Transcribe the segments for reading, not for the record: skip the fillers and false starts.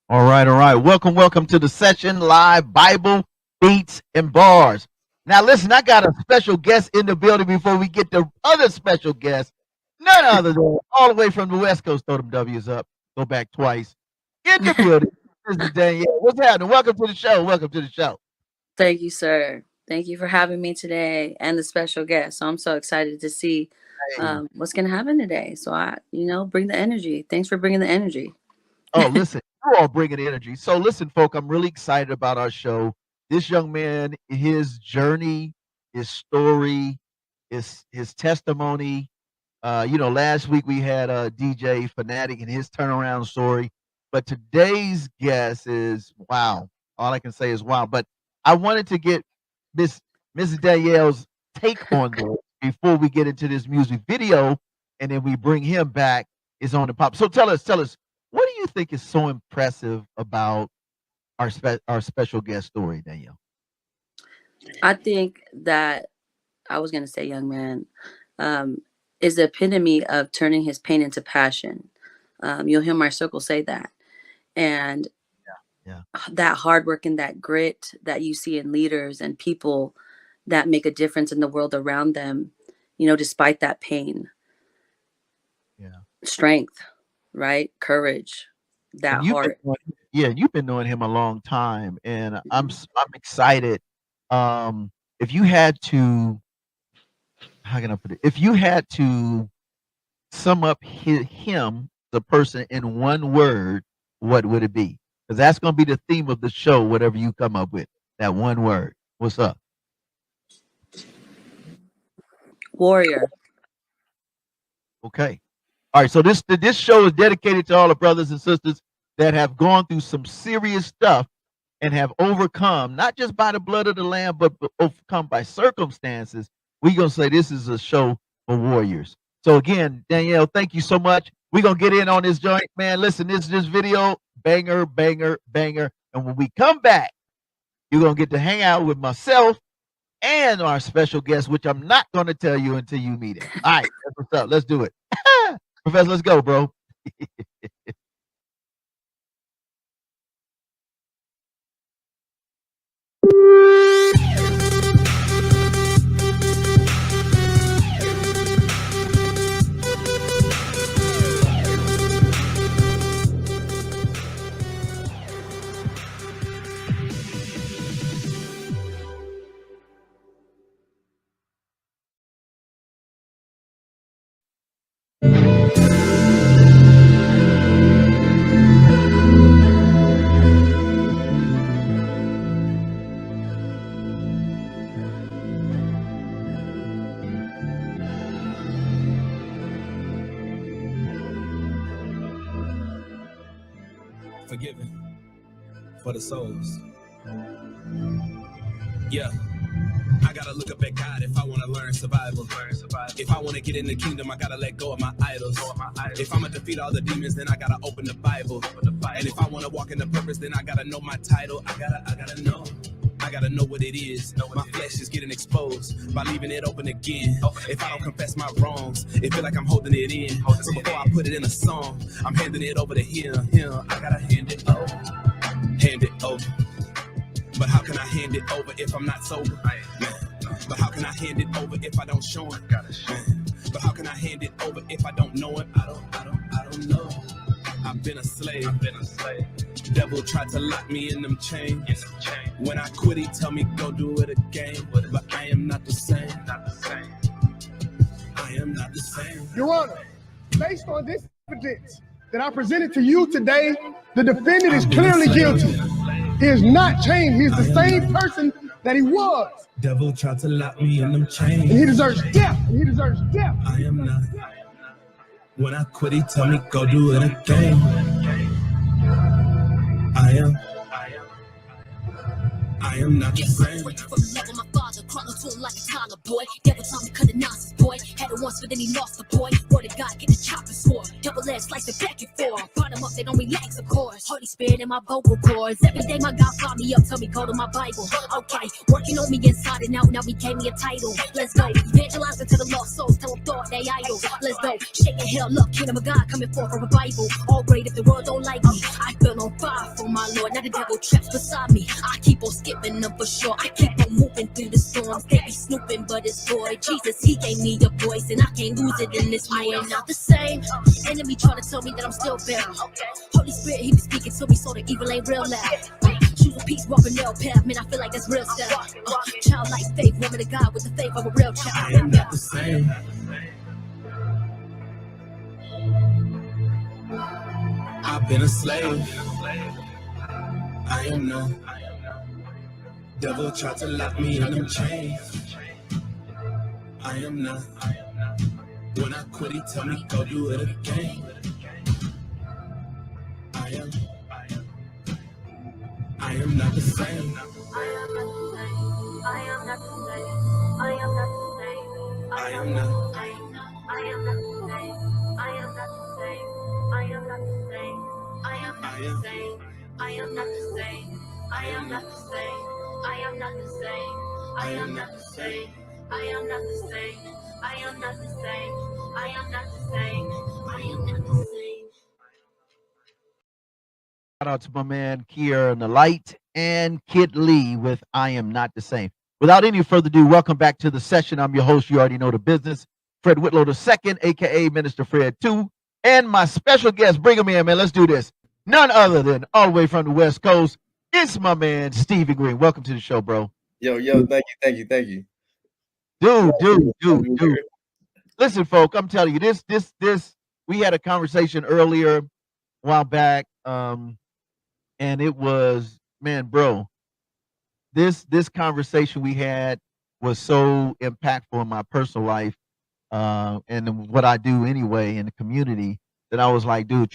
All right, all right. Welcome to the session live Bible beats and bars. Now, listen, I got a special guest in the building before we get the other special guest. None other than all the way from the West Coast. Throw them W's up. Go back twice. In the building. Mrs. Danielle. What's happening? Welcome to the show. Welcome to the show. Thank you, sir. Thank you for having me today and the special guest. So I'm so excited to see Hey. what's going to happen today. So bring the energy. Thanks for bringing the energy. Oh, listen, you're all bringing energy. So, listen, folk, I'm really excited about our show. This young man, his journey, his story, his testimony. Last week we had DJ Fanatic and his turnaround story, but today's guest is wow. All I can say is wow. But I wanted to get Miss Mrs. Danielle's take on this before we get into this music video, and then we bring him back. Is on the pop. So tell us, what do you think is so impressive about our special guest story, Danielle? I think that I was going to say, young man, is the epitome of turning his pain into passion. You'll hear my circle say that. And Yeah. that hard work and that grit that you see in leaders and people that make a difference in the world around them, despite that pain. Yeah. Strength, right? Courage, that heart. You've been knowing him a long time, and I'm excited. If you had to, how can I put it? If you had to sum up him, the person, in one word, what would it be? Because that's going to be the theme of the show. Whatever you come up with, that one word. What's up? Warrior. Okay. All right. So this show is dedicated to all the brothers and sisters that have gone through some serious stuff and have overcome, not just by the blood of the Lamb, but overcome by circumstances. We're going to say this is a show for warriors. So again, Danielle, thank you so much. We're going to get in on this joint, man. Listen, this video, banger, banger, banger. And when we come back, you're going to get to hang out with myself and our special guest, which I'm not going to tell you until you meet him. All right, that's what's up. Let's do it. Professor, let's go, bro. Forgiven for the souls. Yeah. I gotta look up at God if I wanna learn survival. If I wanna get in the kingdom, I gotta let go of my idols. If I'ma defeat all the demons, then I gotta open the Bible. And if I wanna walk in the purpose, then I gotta know my title. I gotta know. I gotta know what it is. My flesh is getting exposed by leaving it open again. If I don't confess my wrongs, it feel like I'm holding it in. So before I put it in a song, I'm handing it over to him. I gotta hand it over. Hand it over. But how can I hand it over if I'm not sober? But how can I hand it over if I don't show him? But how can I hand it over if I don't know him? I don't know. I've been a slave. Devil tried to lock me in them chains. When I quit, he tell me go do it again. But I am not the same. I am not the same. Your Honor, based on this evidence that I presented to you today, the defendant is clearly guilty. He has not changed. He's the same person that he was. Devil tried to lock me in them chains. And he deserves death. I am not. When I quit, he tell me go do it again. I am not the same. My father crawling to him like a toddler boy. Devil told me cut the nonsense, boy. Had it once, but then he lost the boy. Word of God, get the chopping sword. Double edged, slice it back and forth. Bottom up, they don't relax, of course. Holy Spirit in my vocal cords. Every day my God fought me up, tell me go to my Bible. Okay, working on me inside and out, now he gave me a title. Let's go, evangelizing to the lost souls, tell them thought they idle. Let's go, shaking hell up, kingdom of God coming forth for revival. All great if the world don't like me. I feel on fire for my Lord, now the devil traps beside me. I keep on skipping them for sure. I keep on moving through the storms. They be snooping, but it's boy Jesus. He gave me a voice, and I can't lose it in this war. I am not the same. Enemy trying to tell me that I'm still bound. Holy Spirit, he be speaking to me, so the evil ain't real loud. Choose a peace, walk a nail path, man. I feel like that's real style. Childlike faith, woman of God with the faith of a real child. I am not the same. I've been a slave. I am not. Devil tried to lock me in them chains. I am not. When I quit, he tell me go do it again. I am not the same. I am not the same. I am not the same. I am not the same. I am not. I am not the same. I am not the same. I am not the same. I am not the same. I am not the same. I am not the same. I am not the same. I am not the same. I am not the same. I am not the same. I am not the same. I am not the same. Shout out to my man Kier and the Light and Kid Lee with I Am Not the Same. Without any further ado, welcome back to the session. I'm your host. You already know the business. Fred Whitlow II, aka Minister Fred 2. And my special guest, bring him in, man. Let's do this. None other than all the way from the West Coast. It's my man, Stephen Greene. Welcome to the show, bro. Yo, thank you. Dude. Listen, folk, I'm telling you, this, we had a conversation earlier, a while back, and it was, man, bro, this conversation we had was so impactful in my personal life, and what I do anyway in the community, that I was like, dude,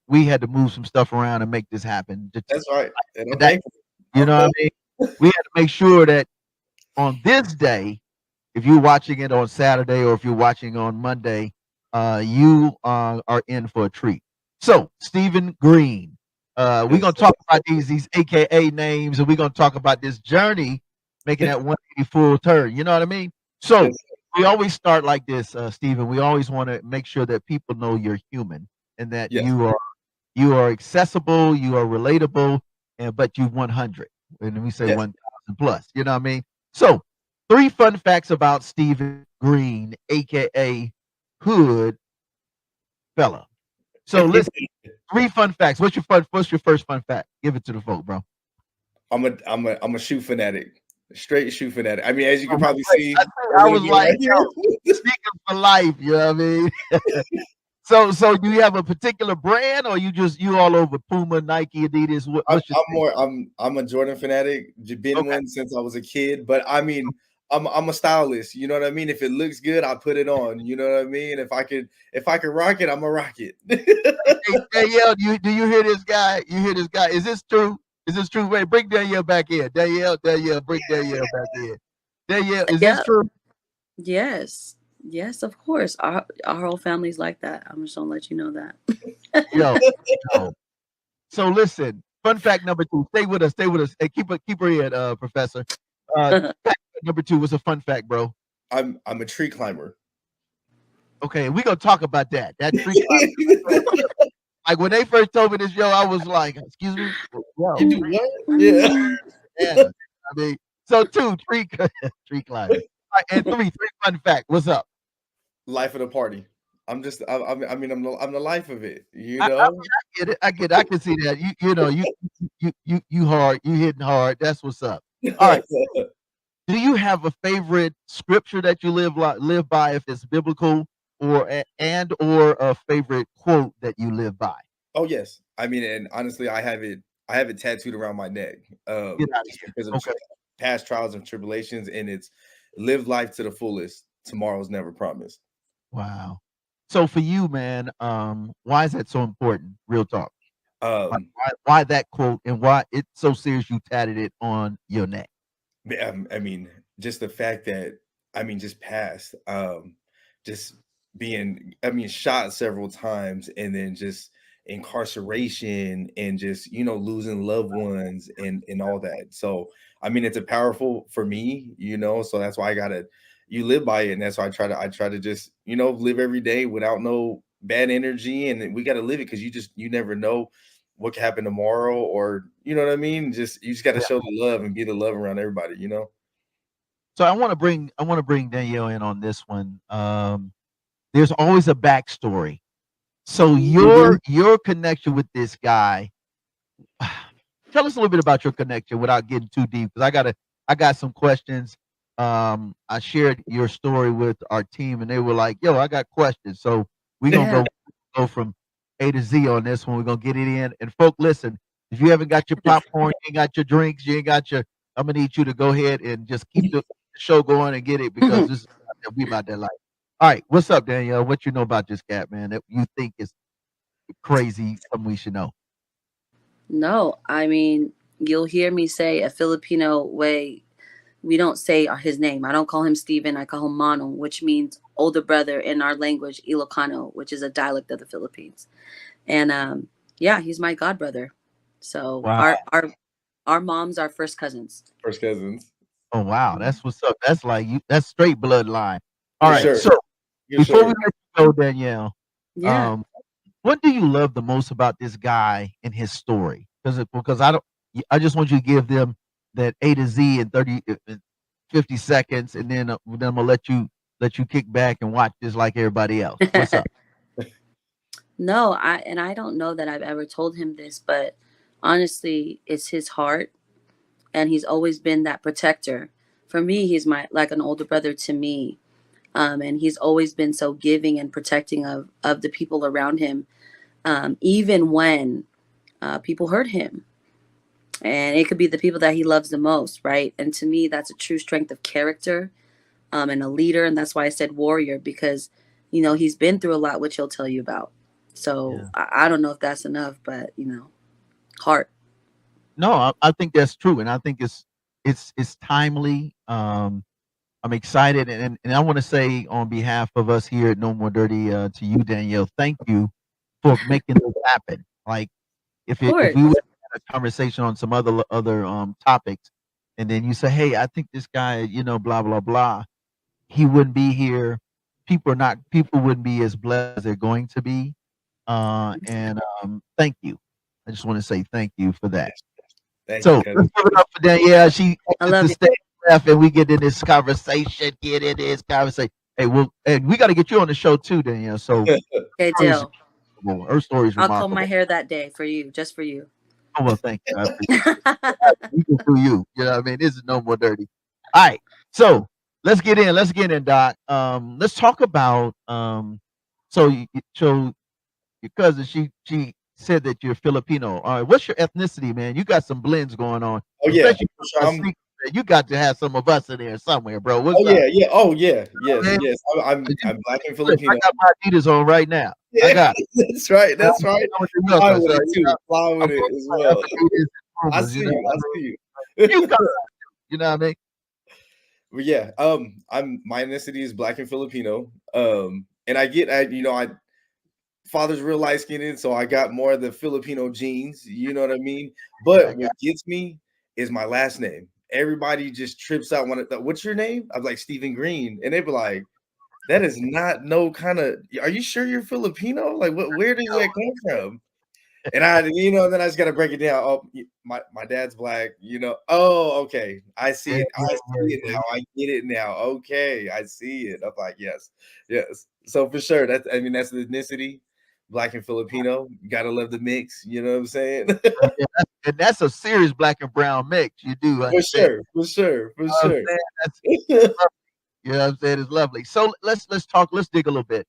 we had to move some stuff around and make this happen. That's right. And You know what I mean? We had to make sure that on this day, if you're watching it on Saturday or if you're watching on Monday, you are in for a treat. So, Stephen Greene, we're gonna talk about these AKA names, and we're gonna talk about this journey, making that 180 full turn. You know what I mean? So we always start like this, Stephen. We always want to make sure that people know you're human and that you are accessible, you are relatable, but you 100. And we say 1,000 plus. You know what I mean? So 3 fun facts about Stephen Greene, aka Hood Fella. So listen, 3 fun facts. What's your first fun fact? Give it to the folk, bro. I'm a shoe fanatic. Straight shoe fanatic. I mean, as you can probably see, I was like, speaking for life, you know what I mean? So do you have a particular brand, or you all over Puma, Nike, Adidas? I'm a Jordan fanatic. Been one since I was a kid, but I mean, I'm a stylist. You know what I mean? If it looks good, I put it on. You know what I mean? If I could rock it, I'm a rock it. Hey, Danielle, do you hear this guy? You hear this guy? Is this true? Is this true? Wait, bring Danielle back in. Danielle, bring Danielle back in. Danielle, is this true? Yes, of course. Our whole family's like that. I'm just gonna let you know that. Yo. So listen, fun fact number 2. Stay with us. Hey, keep her in, Professor. Fact number 2 was a fun fact, bro. I'm a tree climber. Okay, we're gonna talk about that. That tree climber. Like when they first told me this, I was like, excuse me? Yo. You do what? Yeah. I mean, so 2, tree climbing. Right, and 3 fun fact. What's up? Life of the party. I'm the life of it. You know. I get it. I can see that. You hard. You hitting hard. That's what's up. All right. Do you have a favorite scripture that you live by, if it's biblical, or a favorite quote that you live by? Oh yes. I mean, and honestly, I have it tattooed around my neck. Because of past trials and tribulations, and it's live life to the fullest. Tomorrow's never promised. Wow. So for you, man, why is that so important? Real talk. Why that quote, and why it's so serious you tatted it on your neck? I mean, just the fact that, just past, just being, I mean, shot several times, and then just incarceration, and just, losing loved ones, and all that. So I mean, it's a powerful for me, so that's why I gotta, you live by it. And that's why I try to just, live every day without no bad energy. And then we got to live it, because you never know what could happen tomorrow, or you know what I mean. Just you just got to Yeah. show the love and be the love around everybody. So I want to bring Danielle in on this one. There's always a backstory. So your connection with this guy, tell us a little bit about your connection without getting too deep, because I got some questions. I shared your story with our team, and they were like, "Yo, I got questions." So we're gonna Yeah. go from A to Z on this one. We're gonna get it in. And folk, listen, if you haven't got your popcorn, you ain't got your drinks, you ain't got your, I'm gonna need you to go ahead and just keep the show going and get it, because this is we about that life. All right, what's up, Danielle? What you know about this cat, man, that you think is crazy? Something we should know. No, I mean, you'll hear me say a Filipino way. We don't say his name. I don't call him Steven. I call him Manong, which means older brother in our language, Ilocano, which is a dialect of the Philippines. And yeah, he's my god brother. So Wow. our moms are first cousins. First cousins. Oh wow, that's what's up. That's like you. That's straight bloodline. All For right. sure. So For before we sure. let you go, Danielle, Yeah. what do you love the most about this guy and his story? Because I don't. I just want you to give them that A to Z in 50 seconds, and then I'm gonna let you kick back and watch this like everybody else. What's up? No, I don't know that I've ever told him this, but honestly, it's his heart, and he's always been that protector. For me, he's my like an older brother to me. And he's always been so giving and protecting of the people around him, even when people hurt him. And it could be the people that he loves the most, right? And to me, that's a true strength of character, and a leader. And that's why I said warrior, because, he's been through a lot, which he'll tell you about. So Yeah. I don't know if that's enough, but, heart. No, I think that's true, and I think it's timely. I'm excited, and I want to say on behalf of us here at No More Dirty, to you, Danielle, thank you for making this happen. Like, Of if course. we would have had a conversation on some other topics, and then you say, "Hey, I think this guy, blah blah blah," he wouldn't be here. People wouldn't be as blessed as they're going to be. And thank you. I just want to say thank you for that. Thank you, So let's cousin. give it up for Danielle. She I exits love the you. stage left, and we get in this conversation. Get in this conversation. Hey, and we got to get you on the show too, Danielle. So Okay, her story is deal. remarkable. Her story is I'll comb my remarkable. hair that day for you, just for you. Oh well, thank you. I appreciate it. We can do you. You know what I mean? This is No More Dirty. All right. So let's get in. Let's get in, Doc. Let's talk about so your cousin, she said that you're Filipino. All right, what's your ethnicity, man? You got some blends going on, Oh yeah, especially for sure. a secret that you got to have some of us in there somewhere, bro. What's Oh up, yeah, yeah. Oh yeah, yes, man? yes. I'm black and I Filipino. got my Adidas on right now. I Yeah, got. that's right. I'm That's right. with the Fly milker, with so it too. Fly with I'm it as I'm well. Adidas and I Pumas, see you. I see You you. got, you know what I mean? But yeah, my ethnicity is black and Filipino. And I father's real light skinned, so I got more of the Filipino genes, you know what I mean? I But got. what gets me is my last name. Everybody just trips out what's your name? I'm like Stephen Greene. And they be like, that is not no kind of, are you sure you're Filipino? Like where does that come from? And then I just gotta break it down. Oh, my dad's black. Oh, okay. I see Yeah, it. yeah, I see yeah, it yeah. now. I get it now. Okay, I see it. I'm like, yes, yes. So for sure, that's the ethnicity, black and Filipino. You gotta love the mix. You know what I'm saying? Yeah, and that's a serious black and brown mix. You do For understand? sure, for sure, for You know what I'm sure. saying? You know what I'm saying? It's lovely. So let's talk. Let's dig a little bit.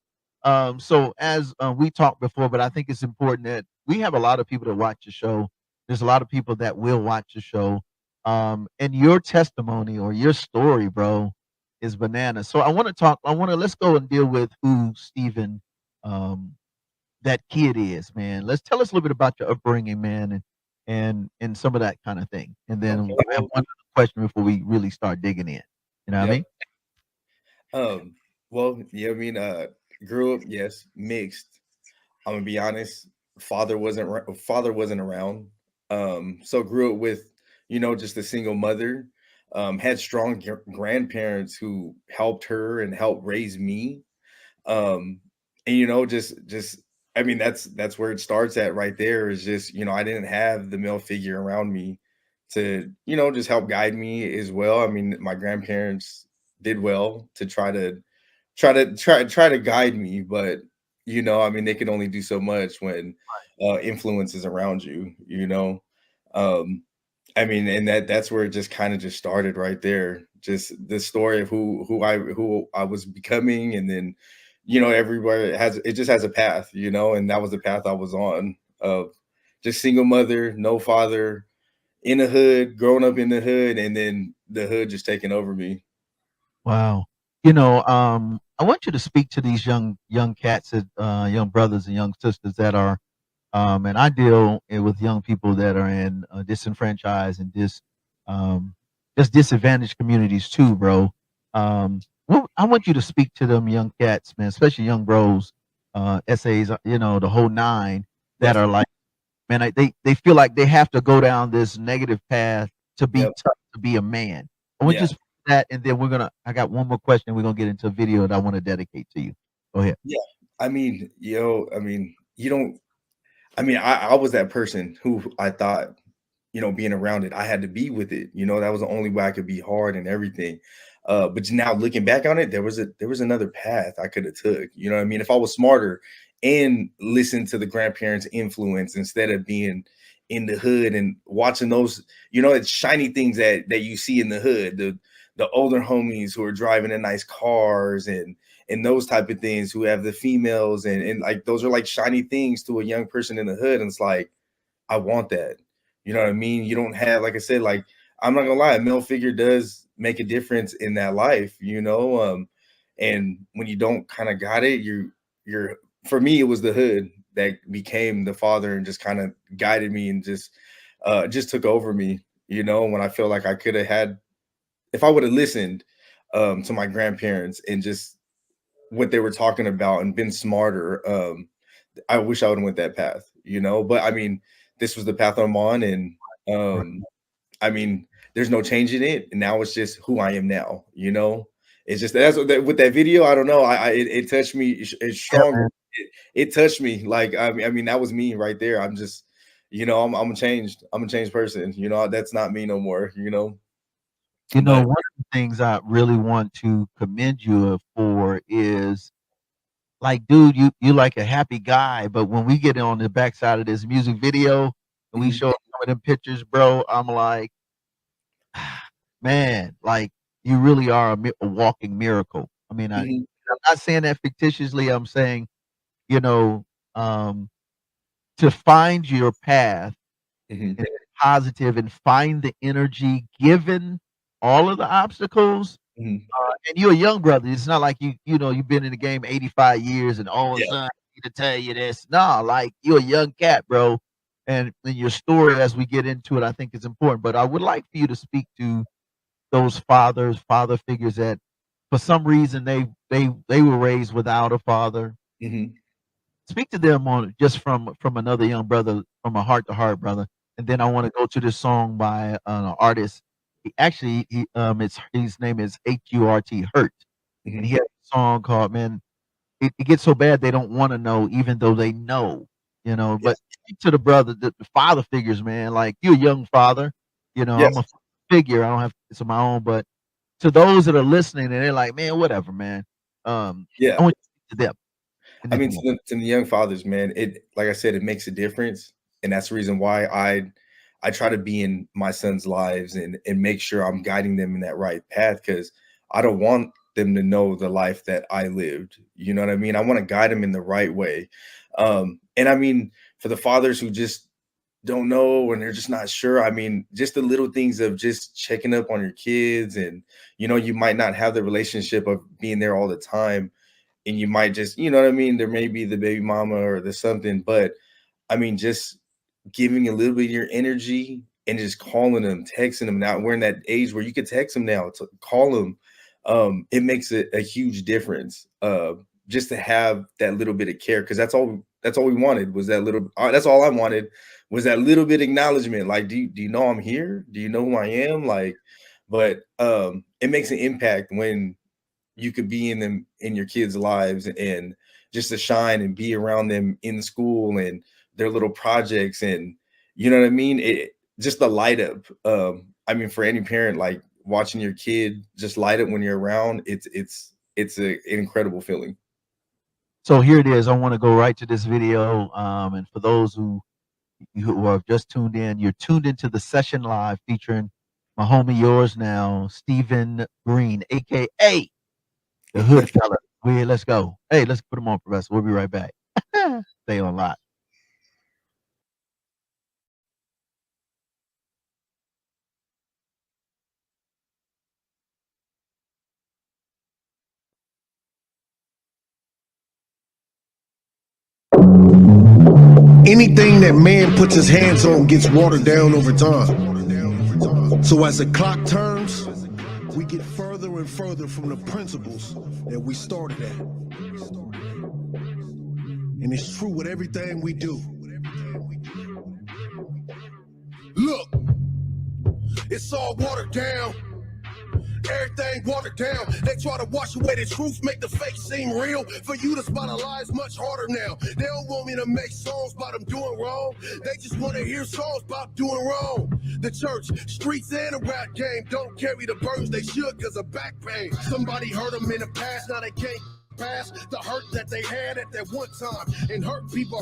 So as we talked before, but I think it's important that we have a lot of people that watch the show. There's a lot of people that will watch the show. And your testimony or your story, bro, is bananas. So I want to talk. Let's go and deal with who Stephen, um, that kid is, man. Let's tell us a little bit about your upbringing, man, and some of that kind of thing. And then Okay, I have one other question before we really start digging in. You know what I yep. mean? Well, yeah, I mean, Grew up, yes, mixed. I'm gonna be honest. Father wasn't around. So grew up with, just a single mother. Had strong grandparents who helped her and helped raise me. Um, and just I mean, that's where it starts at right there. Is just, I didn't have the male figure around me to, just help guide me as well. I mean, my grandparents did well to try to guide me, but I mean, they can only do so much when influence is around you, um I mean, and that's where it just kind of just started right there, just the story of who I was becoming. And then everywhere it just has a path, and that was the path I was on, of just single mother, no father, in the hood, growing up in the hood, and then the hood just taking over me. Wow. I want you to speak to these young cats, young brothers and young sisters that are, and I deal with young people that are in disenfranchised and um, just disadvantaged communities too, bro. I want you to speak to them young cats, man, especially young bros, essays, the whole nine, that are Definitely. like, man, they feel like they have to go down this negative path to be Yep. tough, to be a man. I want Yeah. you to speak to that, and then I got one more question. We're gonna get into a video that I want to dedicate to you. Go ahead. Yeah. I mean, I mean, you don't I mean, I was that person who I thought, being around it, I had to be with it. That was the only way I could be hard and everything. But now looking back on it, there was another path I could have took. You know what I mean? If I was smarter and listened to the grandparents' influence instead of being in the hood and watching those, it's shiny things that you see in the hood, the older homies who are driving in nice cars and those type of things, who have the females, and like those are like shiny things to a young person in the hood. And it's like, I want that. You know what I mean? You don't have, like I said, like, I'm not gonna lie, a male figure does make a difference in that life, and when you don't kind of got it, you're for me, it was the hood that became the father and just kind of guided me and just took over me, when I feel like I could have had, if I would have listened to my grandparents and just what they were talking about and been smarter. I wish I would have went that path, But I mean, this was the path I'm on, and Right. um, I mean, there's no changing it. And now it's just who I am now, It's just that's what with that video. I don't know. It touched me. It's Yeah, stronger. man. It touched me. Like I mean, that was me right there. I'm just, I'm a changed. I'm a changed person. That's not me no more. But One of the things I really want to commend you for is, like, dude, you like a happy guy, but when we get on the backside of this music video and we mhm, show some of them pictures, bro, I'm like, man, like, you really are a walking miracle. I mean, mhm, I'm not saying that fictitiously. I'm saying, you know, um, to find your path mhm, and positive and find the energy given all of the obstacles. mhm. And you're a young brother. It's not like you've been in the game 85 years and, oh, Yeah. son, I need to tell you this. Nah, like, you're a young cat, bro. And your story, as we get into it, I think is important. But I would like for you to speak to those father figures that, for some reason, they were raised without a father. Mhm. Speak to them on just from another young brother, from a heart to heart brother. And then I want to go to this song by an artist. It's his name is Hurt, and he Mhm. has a song called, man. It gets so bad they don't want to know, even though they know, But Yes. speak to the brother, the father figures, man. Like, you're a young father, I'm a Yes. figure. I don't have kids of my own, but to those that are listening and they're like, man, whatever, man. I Yeah. want you to speak to them in I this mean, to moment. the young fathers, man, it like I said, it makes a difference, and that's the reason why I try to be in my son's lives and make sure I'm guiding them in that right path, because I don't want them to know the life that I lived. You know what I mean? I want to guide them in the right way. And I mean, for the fathers who just don't know and they're just not sure, I mean, just the little things of just checking up on your kids, and you might not have the relationship of being there all the time, and you might just, you know what I mean? There may be the baby mama or the something, but I mean, just giving a little bit of your energy and just calling them, texting them. Now we're in that age where you could text them now to call them. It makes a huge difference. just to have that little bit of care, because that's all we wanted was that little. That's all I wanted was that little bit of acknowledgement. Like, do you know I'm here? Do you know who I am? Like, but it makes an impact when you could be in your kids' lives and just to shine and be around them in school and their little projects, and you know what I mean? Just the light up. I mean, for any parent, like watching your kid just light up when you're around, it's an incredible feeling. So here it is. I want to go right to this video. And for those who have just tuned in, you're tuned into the session live featuring my homie, yours now, Stephen Greene, aka the Hood Fella. Let's go. Hey, let's put him on, Professor. We'll be right back. Stay on live. Anything that man puts his hands on gets watered down over time. So as the clock turns, we get further and further from the principles that we started at. And it's true with everything we do. Look, it's all watered down. Everything watered down. They try to wash away the truth, make the fake seem real. For you to spot a lie is much harder now. They don't want me to make songs about them doing wrong. They just want to hear songs about doing wrong. The church, streets, and the rap game don't carry the burdens they should because of back pain. Somebody hurt them in the past, now they can't past the hurt that they had at that one time. And hurt people,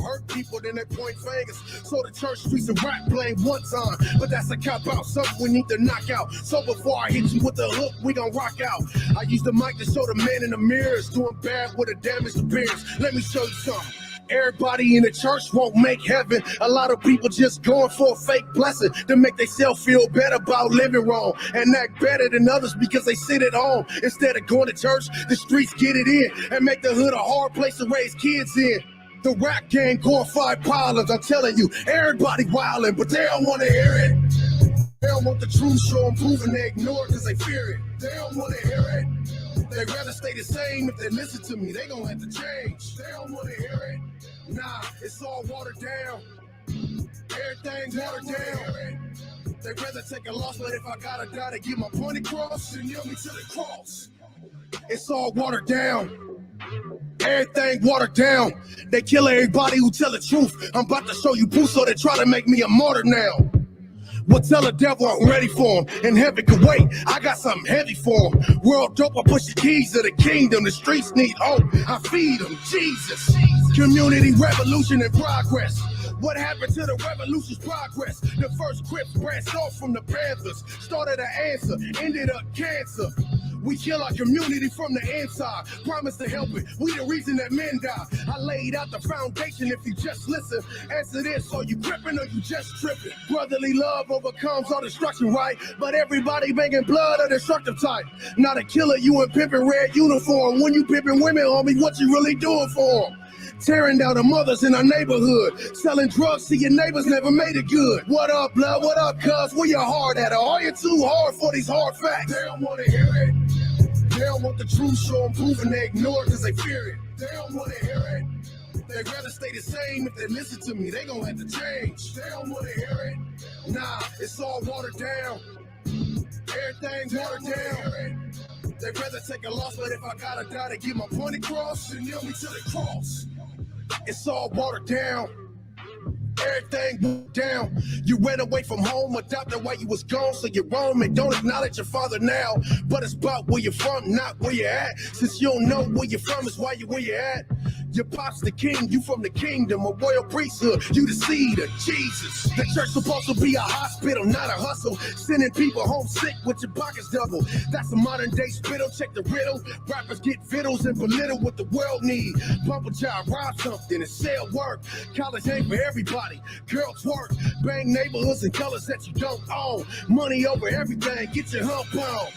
then they point fingers. So the church, streets, and rap blame one time. But that's a cop out, something we need to knock out. So before I hit you with the hook, we gon' rock out. I use the mic to show the man in the mirrors doing bad with a damaged appearance. Let me show you something. Everybody in the church won't make heaven. A lot of people just going for a fake blessing to make themselves feel better about living wrong and act better than others because they sit at home. Instead of going to church, the streets get it in and make the hood a hard place to raise kids in. The rap gang glorified violence. I'm telling you, everybody wildin', but they don't want to hear it. They don't want the truth show them proven, they ignore it because they fear it. They don't want to hear it. They'd rather stay the same. If they listen to me, they gonna have to change. They don't want to hear it. Nah, it's all watered down. Everything's watered down. They'd rather take a loss, but if I gotta die to get my point across, then nail me to the cross. It's all watered down. Everything watered down. They kill everybody who tell the truth. I'm about to show you proof, so they try to make me a martyr now. Well, tell the devil I'm ready for him, and heaven can wait. I got something heavy for him. World dope, I push the keys to the kingdom. The streets need hope, I feed them. Jesus. Community revolution and progress. What happened to the revolution's progress? The first Crips branched off from the Panthers. Started an answer, ended up cancer. We kill our community from the inside. Promise to help it. We the reason that men die. I laid out the foundation if you just listen. Answer this, are you gripping or you just tripping? Brotherly love overcomes all destruction, right? But everybody making blood a destructive type. Not a killer, you in pimping red uniform. When you pimping women, homie, what you really doing for them? Tearing down the mothers in our neighborhood. Selling drugs to your neighbors never made it good. What up, blood? What up, cuz? Where your heart at? Or are you too hard for these hard facts? They don't want to hear it. They don't want the truth show them proven, they ignore it because they fear it. They don't want to hear it. They'd rather stay the same. If they listen to me, they gonna have to change. They don't want to hear it. Nah, it's all watered down. Everything's watered down. They'd rather take a loss, but if I gotta die to get my point across, then nail me to the cross. It's all watered down. Everything down. You ran away from home, adopted while you was gone, so you're wrong and don't acknowledge your father now. But it's about where you're from, not where you're at. Since you don't know where you're from, is why you're where you're at. Your pop's the king, you from the kingdom, a royal priesthood, you the seed of Jesus. The church supposed to be a hospital, not a hustle. Sending people home sick with your pockets double. That's a modern day spittle, check the riddle. Rappers get vittles and belittle what the world need. Pump a job, rob something, and sell work. College ain't for everybody. Girls work, bang neighborhoods and colors that you don't own. Money over everything, get your hump on.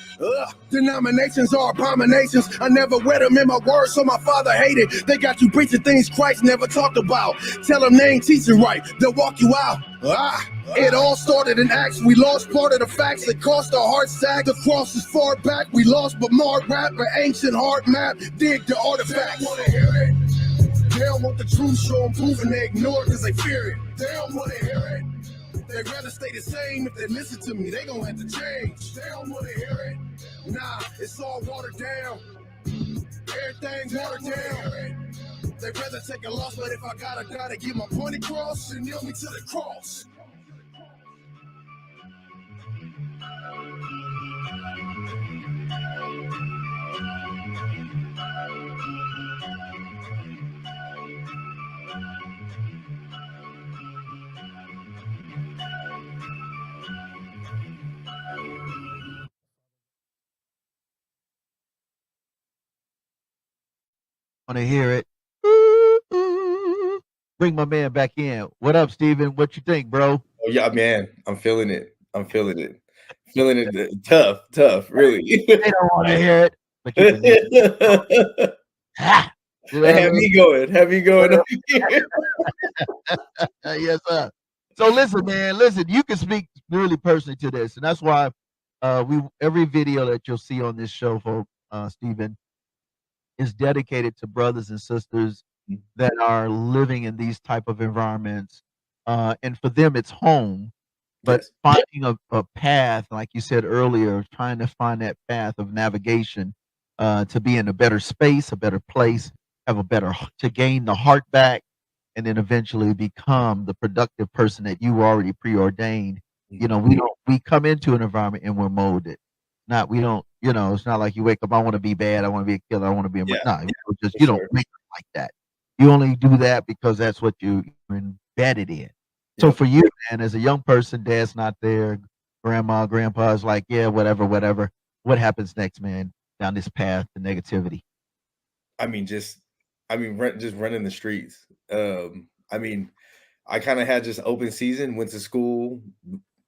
Denominations are abominations. I never read them in my words, so my father hated. They got you you preaching things Christ never talked about. Tell them they ain't teaching right, they'll walk you out. It all started in Acts. We lost part of the facts that cost our heart sack. The cross is far back. We lost but marked rap, an ancient heart map. Dig the artifacts. They don't wanna hear it. They don't want the truth, show them proof, and they ignore it because they fear it. They don't want to hear it. They'd rather stay the same. If they listen to me, they gonna have to change. They don't want to hear it. Nah, it's all watered down. Everything's watered down. They'd rather take a loss, but if I gotta die to get my point across, then nail me to the cross. Want to hear it? Ooh, ooh. Bring my man back in. What up, Steven? What you think, bro? Oh yeah, man, I'm feeling it. I'm feeling it. Feeling it. Tough, really. They don't want to hear it, but you can hear it. Ha! You know It what I had mean? me going. Had me going. over here. Yes, sir. So listen, man. Listen, you can speak really personally to this, and that's why we every video that you'll see on this show, folks, Steven, is dedicated to brothers and sisters that are living in these type of environments, and for them, it's home. But Yes. finding a path, like you said earlier, trying to find that path of navigation to be in a better space, a better place, have a better to gain the heart back, and then eventually become the productive person that you already preordained. You know, we come into an environment and we're molded. Not we don't, you know, it's not like you wake up, I want to be bad, I want to be a killer, I want to be a Yeah, no, just for you don't sure. make it like that. You only do that because that's what you're embedded in. So Yep. for you, man, as a young person, dad's not there, grandma, grandpa's like, yeah, whatever, whatever. What happens next, man, down this path to negativity? I mean, just running the streets. I mean, I kind of had just open season, went to school,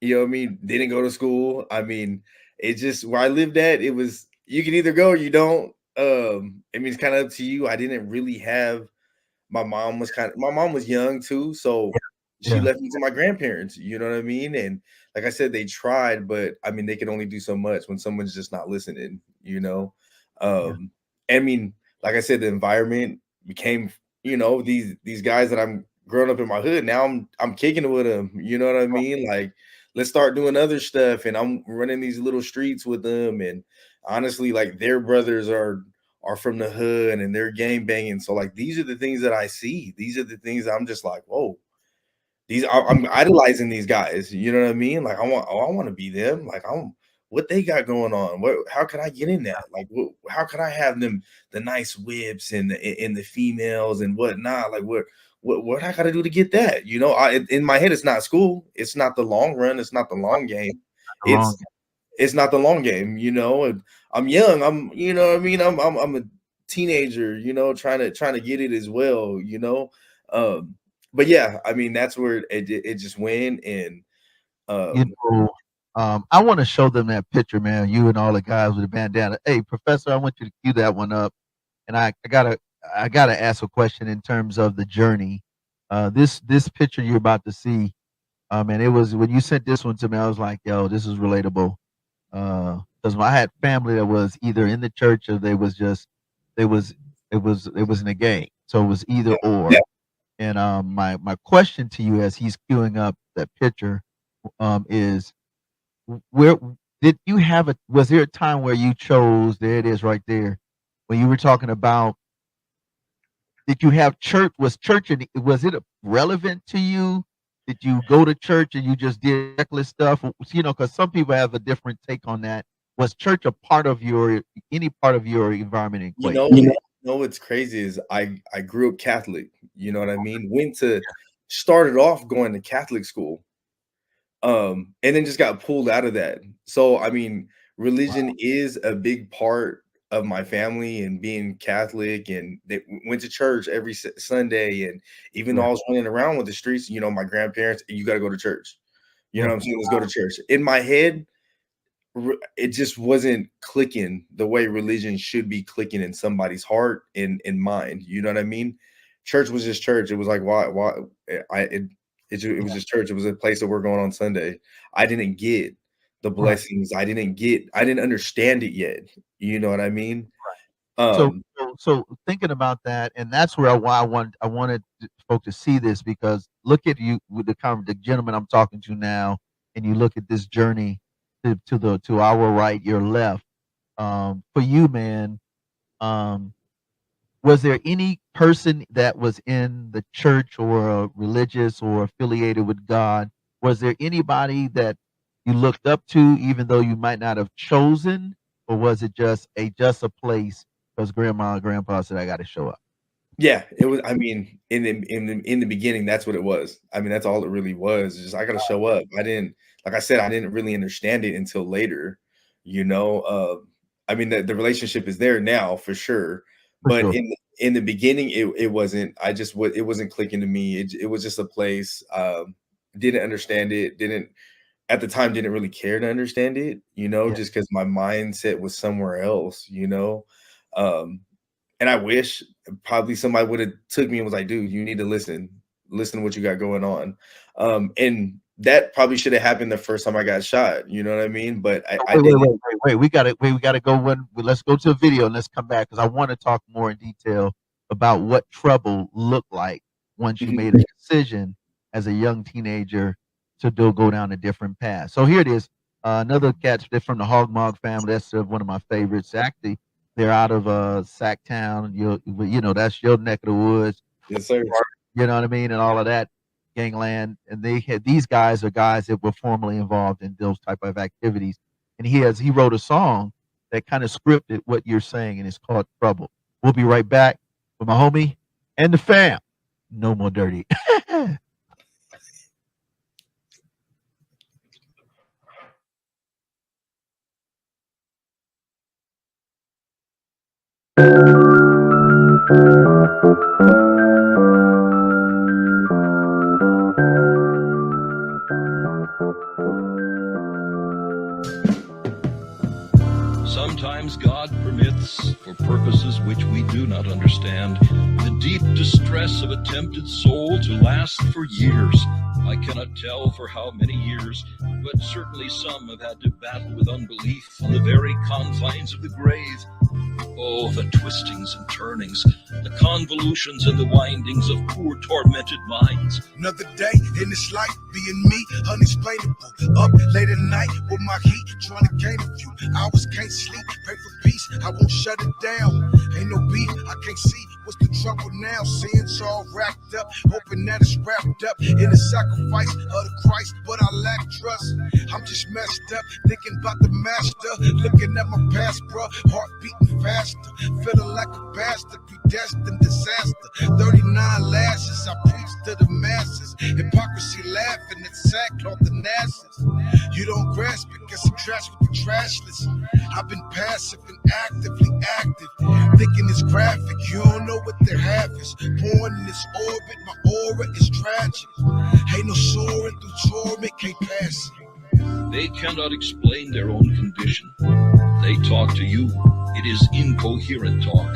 you know what I mean? Didn't go to school. I mean, it just where I lived at, it was you can either go or you don't. I mean, it's kind of up to you. I didn't really have my mom was young too, so she Yeah. left me to my grandparents, you know what I mean? And like I said, they tried, but I mean, they can only do so much when someone's just not listening, you know? Yeah. I mean, like I said, the environment became, these guys that I'm growing up in my hood. Now I'm kicking it with them, you know what I mean? Like, let's start doing other stuff, and I'm running these little streets with them. And honestly, like their brothers are from the hood and they're gang banging. So like these are the things that I see. These are the things I'm just like, whoa. I'm idolizing these guys. You know what I mean? Like I want to be them. Like I'm what they got going on. How could I get in that? Like how could I have them the nice whips and the females and whatnot? Like what I gotta do to get that? You know, in my head, it's not school. It's not the long run. It's not the long game. Wrong. It's not the long game, you know. And I'm young. You know what I mean. I'm a teenager, you know, trying to get it as well, you know. But yeah, I mean that's where it just went. And You um, know, I want to show them that picture, man. You and all the guys with the bandana. Hey, Professor, I want you to cue that one up. And I gotta ask a question in terms of the journey. This picture you're about to see, and it was when you sent this one to me, I was like, yo, this is relatable. Because I had family that was either in the church or they was it was in a gang. So it was either or. yeah, And my question to you as he's queuing up that picture is where did you have a was there a time where you chose there it is right there when you were talking about did you have church was it relevant to you? Did you go to church and you just did reckless stuff? You know, because some people have a different take on that. Was church a part of your any part of your environment and you equation? know what's crazy is I grew up Catholic. You know what I mean? Started off going to Catholic school, and then just got pulled out of that. So I mean, religion is a big part of my family and being Catholic, and they went to church every Sunday. And even though Yeah, I was running around with the streets, you know, my grandparents, you got to go to church. You know yeah, what I'm saying? Let's go to church. In my head, it just wasn't clicking the way religion should be clicking in somebody's heart and mind. You know what I mean? Church was just church. It was like, why it was just church. It was a place that we're going on Sunday. I didn't get the blessings. I didn't understand it yet. You know what I mean? So thinking about that, and that's why I wanted folks to see this, because look at you with the gentleman I'm talking to now, and you look at this journey to our right, your left. For you, man, was there any person that was in the church or religious or affiliated with God? Was there anybody that you looked up to, even though you might not have chosen, or was it just a place because grandma and grandpa said I got to show up? Yeah, it was. I mean, in the beginning, that's what it was. I mean, that's all it really was. Just I got to show up. I didn't, like I said, I didn't really understand it until later. You know, I mean, the relationship is there now for sure, but in the beginning, it wasn't. It wasn't clicking to me. It was just a place. Didn't understand it. Didn't at the time. Didn't really care to understand it. You know, just because my mindset was somewhere else. You know. And I wish probably somebody would have took me and was like, dude, you need to listen to what you got going on. And that probably should have happened the first time I got shot. You know what I mean? But wait, we got to go let's go to a video and let's come back, because I want to talk more in detail about what trouble looked like once you made a decision as a young teenager to go down a different path. So here it is. Another catch from the Hog Mog family. That's one of my favorites. Actually, they're out of Sacktown. You know, that's your neck of the woods. Yes, sir. You know what I mean? And all of that gangland. And these guys are guys that were formerly involved in those type of activities. And he wrote a song that kind of scripted what you're saying, and it's called Trouble. We'll be right back with my homie and the fam. No more dirty. Sometimes God permits, for purposes which we do not understand, the deep distress of a tempted soul to last for years. I cannot tell for how many years, but certainly some have had to battle with unbelief on the very confines of the grave. Oh, the twistings and turnings, the convolutions and the windings of poor tormented minds. Another day in this life, being me, unexplainable. Up late at night with my heat, trying to gain a few hours, can't sleep. Pray for peace, I won't shut it down. Ain't no beat, I can't see what's the trouble now. Sins all racked up, hoping that it's wrapped up in the sacrifice of the Christ, but I lack trust. I'm just messed up, thinking about the master, looking at my past, bruh, heart beating faster, feeling like a bastard, predestined disaster. 39 lashes, I preach to the masses, hypocrisy laughing at sackcloth and asses. You don't grasp it, get some trash with the trashless. I've been passive and actively active, thinking it's graphic, you don't know what their half is. Born in this orbit, my aura is tragic. Ain't no soaring through torment, can't pass it. They cannot explain their own condition. They talk to you. It is incoherent talk.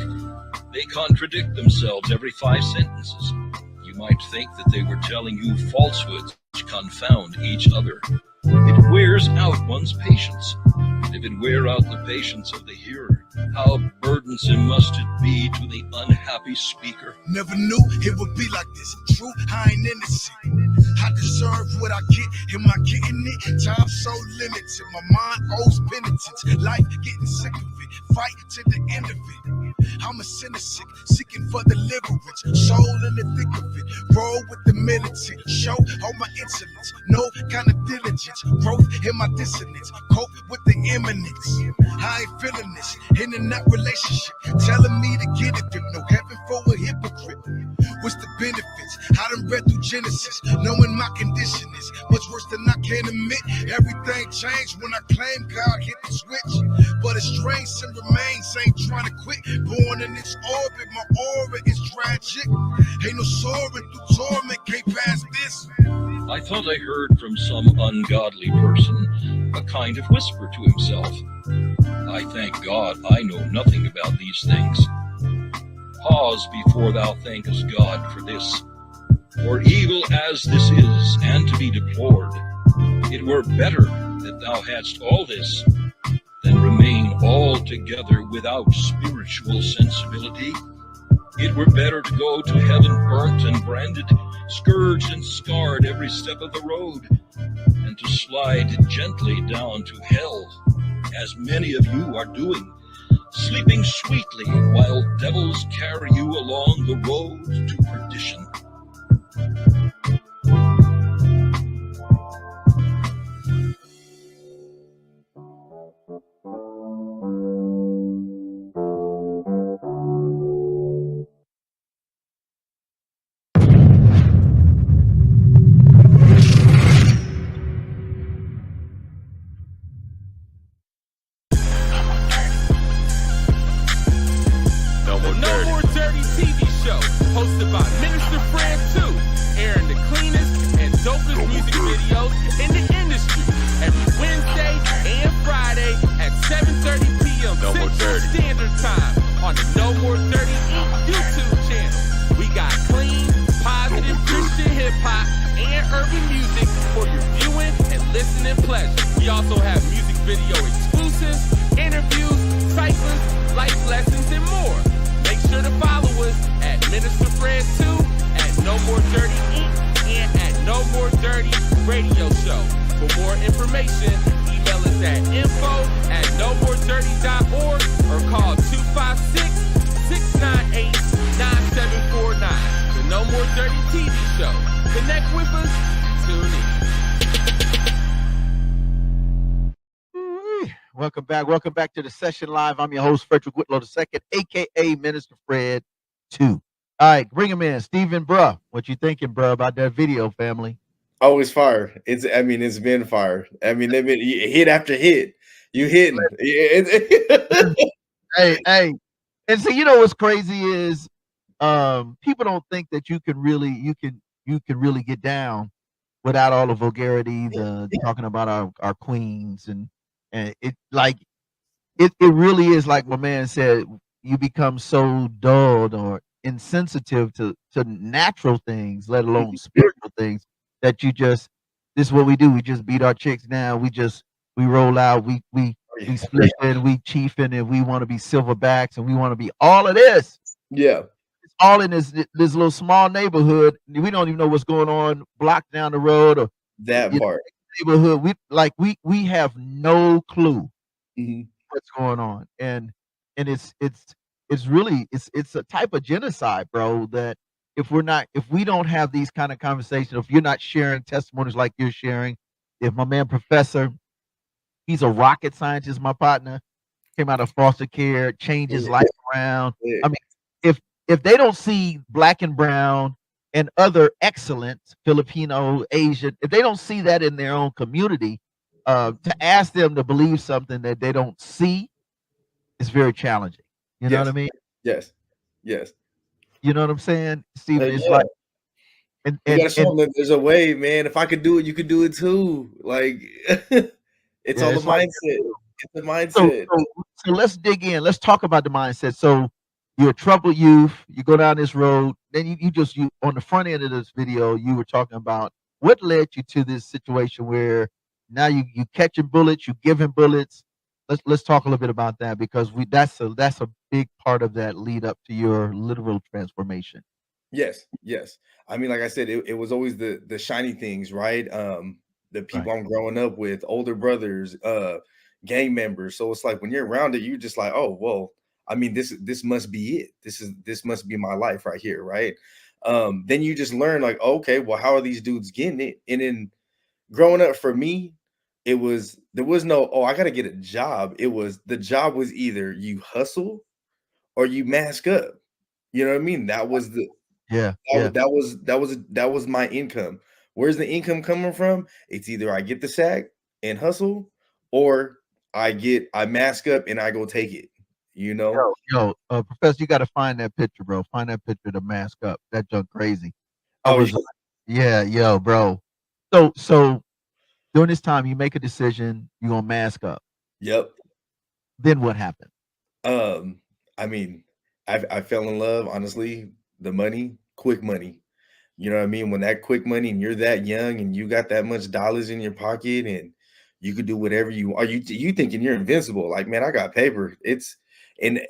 They contradict themselves every 5 sentences. You might think that they were telling you falsehoods which confound each other. It wears out one's patience. And if it wear out the patience of the hearer, how burdensome must it be to the unhappy speaker. Never knew it would be like this. True, I ain't innocent. I deserve what I get. Am I getting it? Time so limited. My mind owes penitence. Life getting sick of it. Fight to the end of it. I'm a sinner sick, seeking for deliverance. Soul in the thick of it. Roll with the militant. Show all my insolence. No kind of diligence. Growth in my dissonance. Cope with the imminence. I ain't feeling this. In and out relationship. Telling me to get it. There's no heaven for a hypocrite. What's the benefits? I done read through Genesis, knowing my condition is much worse than I can admit. Everything changed when I claimed God hit the switch. But it's strange and remains, ain't trying to quit. Born in this orbit, my aura is tragic. Ain't no soaring through torment, can't pass this. I thought I heard from some ungodly person a kind of whisper to himself, I thank God I know nothing about these things. Pause before thou thankest God for this. For evil as this is, and to be deplored, it were better that thou hadst all this than remain altogether without spiritual sensibility. It were better to go to heaven burnt and branded, scourged and scarred every step of the road, and to slide gently down to hell, as many of you are doing, sleeping sweetly while devils carry you along the road to perdition. No More Dirty TV show, hosted by Minister Fred 2, airing the cleanest and dopest music videos in the industry every Wednesday and Friday at 7:30 p.m. Central Standard Time on the No More Dirty Inc. YouTube channel. We got clean, positive Christian hip hop and urban music for your viewing and listening pleasure. We also have music video exclusives, interviews, ciphers, life lessons, and more. Make sure to follow us at Minister Fred 2, at No More Dirty Inc., and at No More Dirty Radio Show. For more information, email us at info@nomoredirty.org or call 256-698-9749. The No More Dirty TV Show. Connect with us. Tune in. Welcome back to the session live. I'm your host, Frederick Whitlow II, aka Minister Fred 2. All right, bring him in. Steven, bruh, what you thinking, bruh, about that video, family? Oh, it's fire. It's been fire. They've been hit after hit. You hitting. Hey. And so you know what's crazy is people don't think that you can really get down without all the vulgarity, the talking about our queens and it like it really is like my man said, you become so dulled or insensitive to natural things, let alone spiritual things, that this is what we do. We just beat our chicks down. We roll out, we spliffing, we chiefing, and we want to be silverbacks and we want to be all of this. Yeah. It's all in this little small neighborhood. We don't even know what's going on block down the road or that part. Neighborhood. We have no clue Mhm. what's going on, and it's really it's a type of genocide, bro. That if we don't have these kind of conversations, if you're not sharing testimonies like you're sharing, if my man Professor, he's a rocket scientist, my partner, came out of foster care, changed his life around. I mean, if they don't see black and brown and other excellent Filipino, Asian, if they don't see that in their own community, to ask them to believe something that they don't see is very challenging. You know what I mean? Yes. You know what I'm saying, Steven? It's Yeah. like, you gotta show them that there's a way, man. If I could do it, you could do it too. Like it's all the mindset. It's the mindset. So let's dig in. Let's talk about the mindset. So you're a troubled youth. You go down this road. Then you on the front end of this video, you were talking about what led you to this situation where now you catching bullets, you giving bullets. Let's talk a little bit about that, because that's a big part of that lead up to your literal transformation. Yes. I mean, like I said, it was always the shiny things, right? The people I'm growing up with, older brothers, gang members. So it's like when you're around it, you're just like, oh, well, I mean, this must be it. This must be my life right here, right? Then you just learn like, okay, well, how are these dudes getting it? And then growing up for me, there was no, oh, I gotta get a job. The job was either you hustle or you mask up. You know what I mean? That was that was my income. Where's the income coming from? It's either I get the sack and hustle, or I mask up and I go take it. You know, Professor, you got to find that picture, bro. Find that picture to mask up. That junk crazy. Bro. Bro. So during this time, you make a decision. You're gonna mask up. Yep. Then what happened? I mean, I fell in love, honestly. The money, quick money. You know what I mean? When that quick money and you're that young and you got that much dollars in your pocket and you could do whatever you are, you thinking you're invincible. Like, man, I got paper. And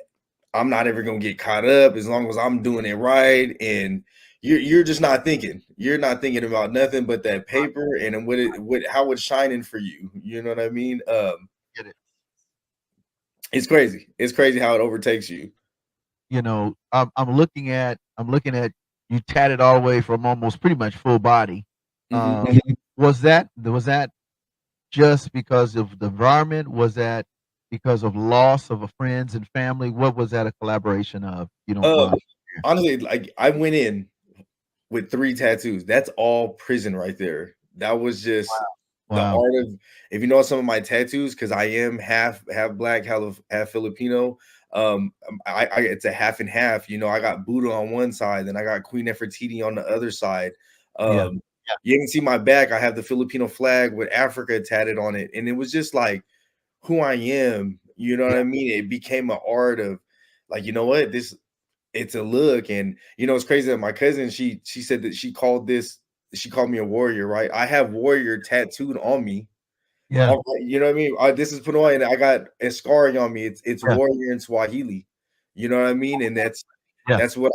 I'm not ever gonna get caught up as long as I'm doing it right. And you're just not thinking. You're not thinking about nothing but that paper and how it's shining for you. You know what I mean? Get it? It's crazy. It's crazy how it overtakes you. You know, I'm looking at you tatted all the way from almost pretty much full body. Was that just because of the environment? Was that because of loss of a friends and family? What was that a collaboration of? You don't mind? Honestly, like I went in with 3 tattoos. That's all prison right there. That was just the art of, if you know some of my tattoos, because I am half black, half Filipino. It's a half and half. You know, I got Buddha on one side, then I got Queen Nefertiti on the other side. You can see my back. I have the Filipino flag with Africa tatted on it, and it was just like who I am. You know what I mean? It became an art of like, you know what, it's a look. And you know, it's crazy that my cousin, she said that she called me a warrior, right? I have warrior tattooed on me. Yeah. You know what I mean? This is put on, and I got a scarring on me. It's warrior in Swahili. You know what I mean? And that's what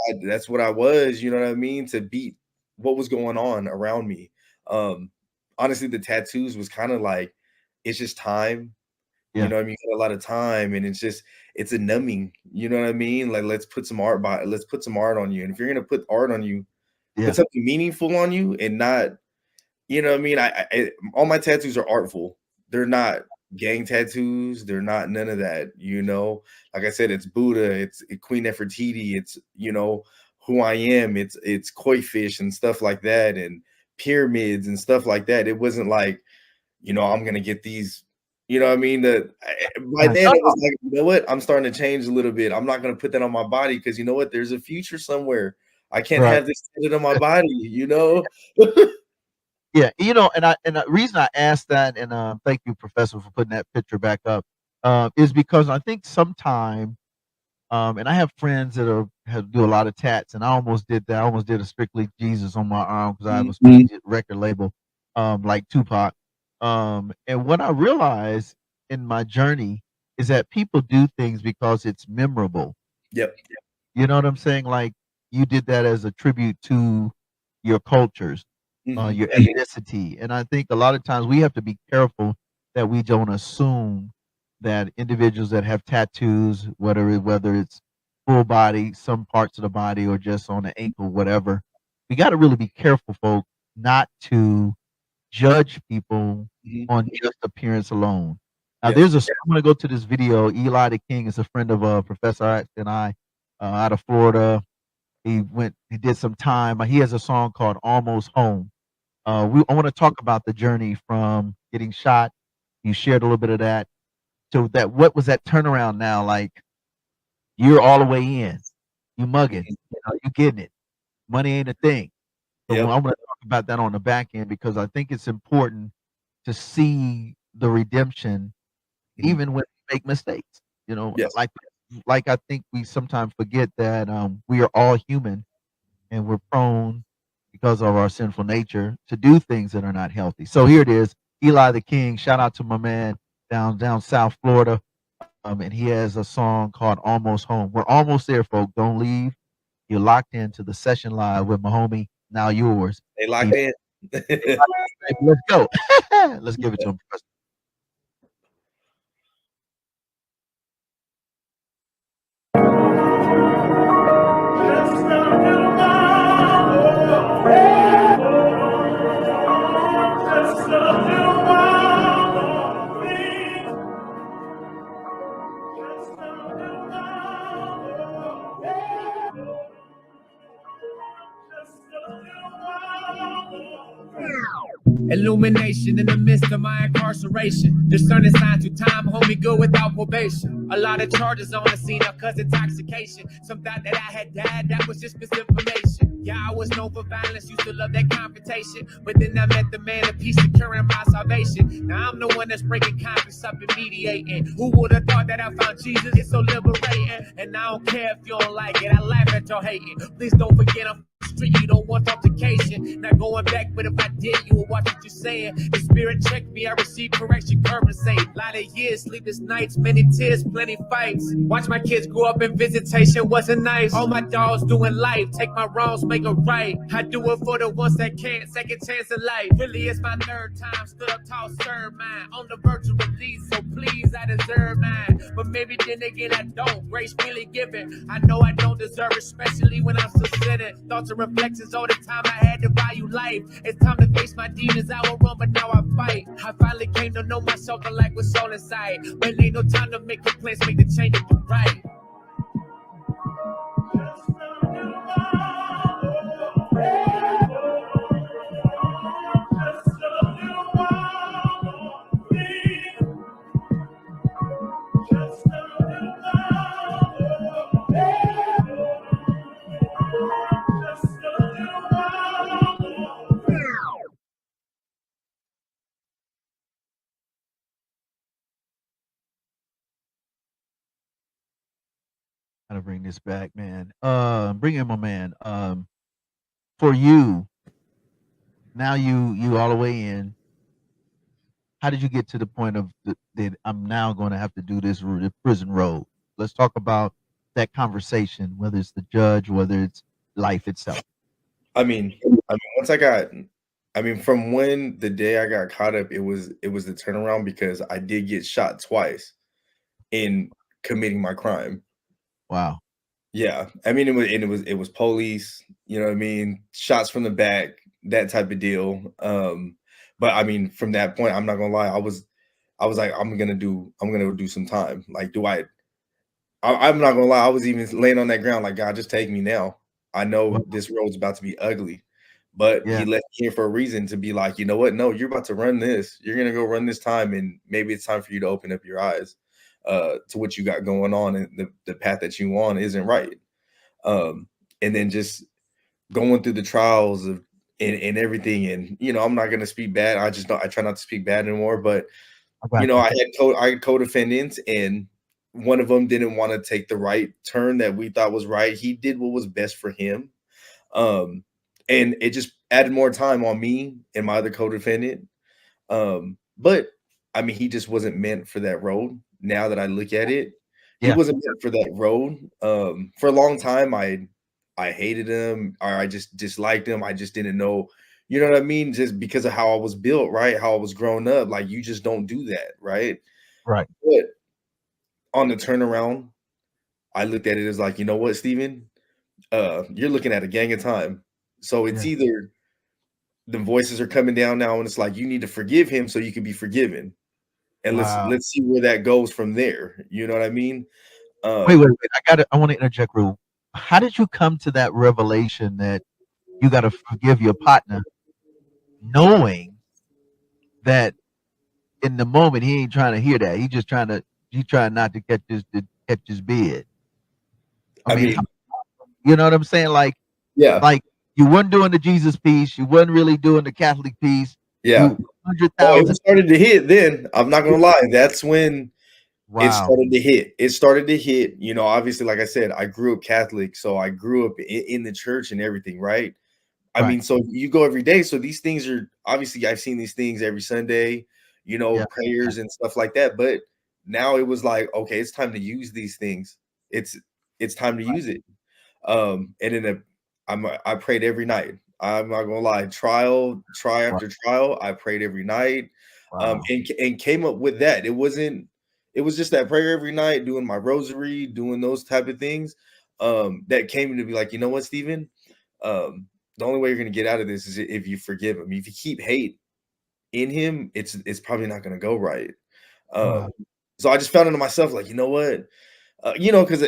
I was, you know what I mean? To beat what was going on around me. Honestly, the tattoos was kind of like, it's just time. You know what I mean? You got a lot of time, and it's a numbing. You know what I mean? Like, let's put some art on you. And if you're gonna put art on you, put something meaningful on you, and not, you know what I mean? I all my tattoos are artful. They're not gang tattoos. They're not none of that. You know, like I said, it's Buddha, it's Queen Nefertiti, it's, you know, who I am. It's koi fish and stuff like that, and pyramids and stuff like that. It wasn't like, you know, I'm gonna get these. You know what I mean? By then it was like, you know what? I'm starting to change a little bit. I'm not going to put that on my body because you know what? There's a future somewhere. I can't have this on my body, you know? Yeah, you know, and the reason I asked that, and thank you, Professor, for putting that picture back up, is because I think sometime, and I have friends that do a lot of tats, and I almost did that. I almost did a Stric'ly Jesus on my arm because I have a strategic record label, like Tupac. And what I realized in my journey is that people do things because it's memorable. Yep. You know what I'm saying? Like you did that as a tribute to your cultures, your ethnicity. And I think a lot of times we have to be careful that we don't assume that individuals that have tattoos, whether it's full body, some parts of the body, or just on the ankle, whatever, we got to really be careful, folks, not to judge people on just appearance alone. Now, I'm going to go to this video. Eli the King is a friend of Professor Art and I, out of Florida. He did some time. He has a song called "Almost Home." I want to talk about the journey from getting shot. You shared a little bit of that. So what was that turnaround now? Like you're all the way in, you mugging, you getting it. Money ain't a thing. So I'm going to talk about that on the back end because I think it's important to see the redemption, even when we make mistakes. You know, like I think we sometimes forget that we are all human, and we're prone because of our sinful nature to do things that are not healthy. So here it is, Eli the King. Shout out to my man down South Florida, and he has a song called "Almost Home." We're almost there, folks. Don't leave. You're locked into the session live with my homie. Now yours. They locked in. Let's go. Let's give it to him. Illumination in the midst of my incarceration. Discerning signs through time, homie, good without probation. A lot of charges on the scene of cause intoxication. Some thought that I had died, that was just misinformation. Yeah, I was known for violence, used to love that confrontation. But then I met the man of peace, securing my salvation. Now I'm the one that's breaking conflicts up and mediating. Who would have thought that I found Jesus? It's so liberating. And I don't care if you don't like it, I laugh at your hating. Please don't forget I'm street, you don't want altercation. Not going back, but if I did, you would watch what you're saying. The spirit checked me, I received correction, curve and say. Lot of years, sleepless nights, many tears, plenty fights. Watch my kids grow up in visitation, wasn't nice. All my dogs doing life, take my wrongs, make it right. I do it for the ones that can't, second chance in life. Really, it's my third time, stood up tall, serve mine. On the verge of release, so please, I deserve mine. But maybe then again, I don't. Grace really given. I know I don't deserve it, especially when I'm still sitting. Thoughts and reflections all the time, I had to value life. It's time to face my demons, I will run, but now I fight. I finally came to know myself and like what's all inside. But ain't no time to make complaints, make the change and do right. Gotta bring this back, man. Bring in my man. For you, now you all the way in. How did you get to the point of that I'm now going to have to do this prison road? Let's talk about that conversation, whether it's the judge, whether it's life itself. I mean, once from when the day I got caught up, it was the turnaround because I did get shot twice in committing my crime. Wow. Yeah, I mean, it was police, you know what I mean, shots from the back, that type of deal. But I mean, from that point, I'm not gonna lie, I was like, I'm gonna do some time. Like, I'm not gonna lie, I was even laying on that ground, like, God, just take me now. I know this road's about to be ugly, but Yeah. He left me here for a reason to be like, you know what? No, you're about to run this. You're gonna go run this time, and maybe it's time for you to open up your eyes to what you got going on, and the path that you on isn't right. And then just going through the trials of and everything, and I'm not gonna speak bad. I try not to speak bad anymore, but I had co-defendants, and one of them didn't want to take the right turn that we thought was right. He did what was best for him. And it just added more time on me and my other co-defendant. But I mean, he just wasn't meant for that road. Now that I look at it, he wasn't meant for that road. For a long time, I hated him, or I just disliked him. I just didn't know, you know what I mean? Just because of how I was built, right? How I was grown up. Like, you just don't do that, right? Right. But on the turnaround, I looked at it as like, you know what, Steven? You're looking at a gang of time. So it's either the voices are coming down now, and it's like you need to forgive him so you can be forgiven. And let's see where that goes from there. You know what I mean? Wait. I want to interject, Rue. How did you come to that revelation that you got to forgive your partner, knowing that in the moment he ain't trying to hear that? He's trying not to catch his bid. I mean, you know what I'm saying? Like you weren't doing the Jesus piece, you wasn't really doing the Catholic piece. Yeah. 100,000. It started to hit then. I'm not gonna lie. That's when it started to hit. It started to hit. Obviously, like I said, I grew up Catholic, so I grew up in the church and everything, right? I mean, so you go every day. So these things are obviously, I've seen these things every Sunday, prayers and stuff like that. But now it was like, okay, it's time to use these things. It's time to use it. And then I prayed every night. I'm not gonna lie, trial after trial, I prayed every night. And came up with that. It was just that prayer every night, doing my rosary, doing those type of things. That came to be like, you know what, Stephen? The only way you're gonna get out of this is if you forgive him. If you keep hate in him, it's probably not gonna go right. So I just found it to myself, like, you know what? Because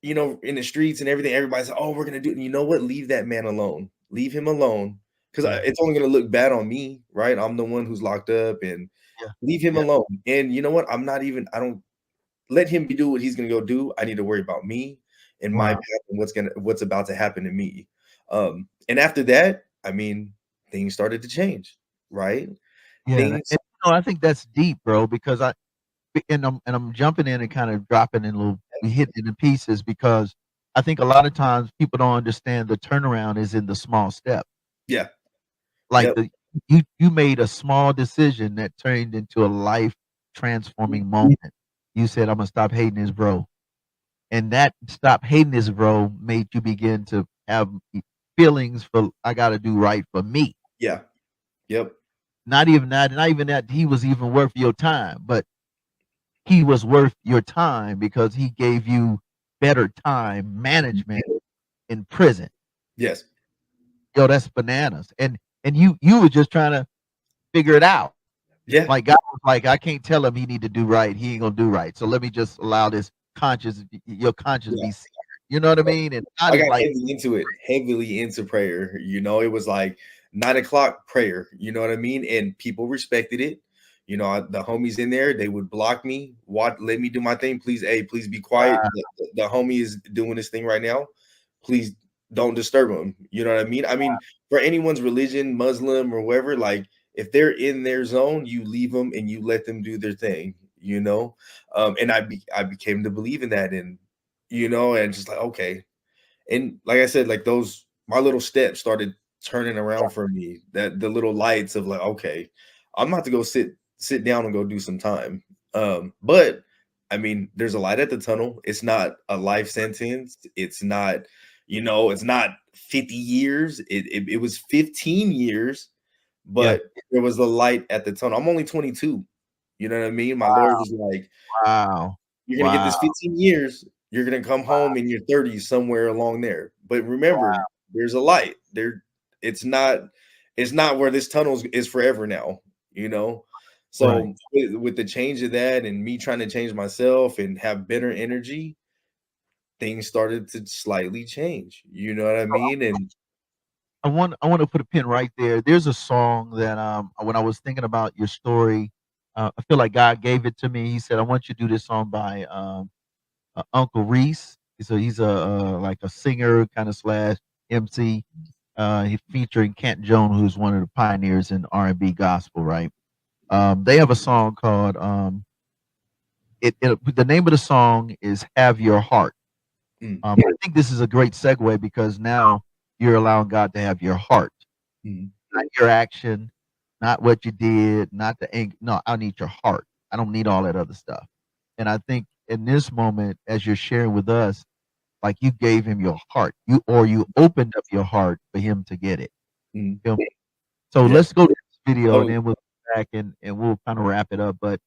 in the streets and everything, everybody's like, oh, we're gonna do it. And you know what? Leave that man alone. Leave him alone. Because it's only gonna look bad on me, right? I'm the one who's locked up, and leave him alone. And you know what? I don't let him do what he's gonna go do. I need to worry about me and my path and what's about to happen to me. And after that, I mean, things started to change, right? Yeah, Things, and I think that's deep, bro, because I'm jumping in and kind of dropping in little we hit in the pieces because I think a lot of times people don't understand the turnaround is in the small step. yeah, Like yep, you made a small decision that turned into a life transforming moment. You said, "I'm gonna stop hating this bro," and that stop hating this bro made you begin to have feelings for I got to do right for me. yeah, yep, Not even that he was even worth your time, but he was worth your time because he gave you better time management in prison. yes, Yo, that's bananas. And you were just trying to figure it out. yeah. Like God was like, I can't tell him he need to do right. He ain't gonna do right. So let me just allow this your conscience Yeah. be seared. You know what I mean? And God I is got like, heavily into prayer. It was like 9 o'clock prayer. You know what I mean? And people respected it. The homies in there, they would block me. Let me do my thing, please. Hey, please be quiet. The homie is doing this thing right now. Please don't disturb him. You know what I mean? I mean, for anyone's religion, Muslim or whatever, like if they're in their zone, you leave them and you let them do their thing. And I became to believe in that, and and just like okay. And like I said, like those my little steps started turning around for me. That the little lights of like, okay, I'm about to go sit down and go do some time. But I mean, there's a light at the tunnel. It's not a life sentence. It's not, it's not 50 years. It was 15 years, yeah, but there was a light at the tunnel. I'm only 22. You know what I mean? My Lord was like, wow, you're gonna get wow, this 15 years. You're gonna come home in your 30s somewhere along there. But remember, there's a light. It's not where this tunnel is forever now, you know. right. So with the change of that and me trying to change myself and have better energy, things started to slightly change. You know what I mean? And I want to put a pin right there. There's a song that when I was thinking about your story, I feel like God gave it to me. He said, "I want you to do this song by Uncle Reese." He's a like a singer kind of slash MC. He's featuring Kent Jones, who's one of the pioneers in R&B gospel. Right? They have a song called the name of the song is "Have Your Heart." mm, I think this is a great segue because now you're allowing God to have your heart, mm, not your action, not what you did, not the ink. No, I need your heart. I don't need all that other stuff. And I think in this moment, as you're sharing with us, like you gave him your heart, you opened up your heart for him to get it. mm, Feel me? So yeah, let's go to this video, and totally. then we'll come back and we'll kind of wrap it up. But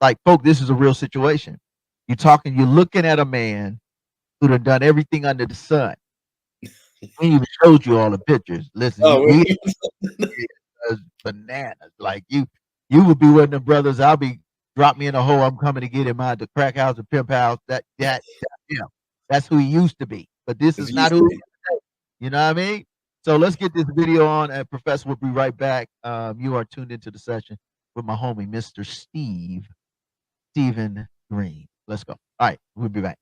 like, folks, this is a real situation. You're looking at a man who done everything under the sun. We even showed you all the pictures. Listen, Oh, we bananas. Like you would be one of the brothers. I'll be drop me in a hole. I'm coming to get him out the crack house, the pimp house. That's who he used to be. But this it's is not used who to he be. is today. You know what I mean? So let's get this video on, and Professor will be right back. You are tuned into the session with my homie, Mr. Stephen Greene. Let's go. All right, we'll be back.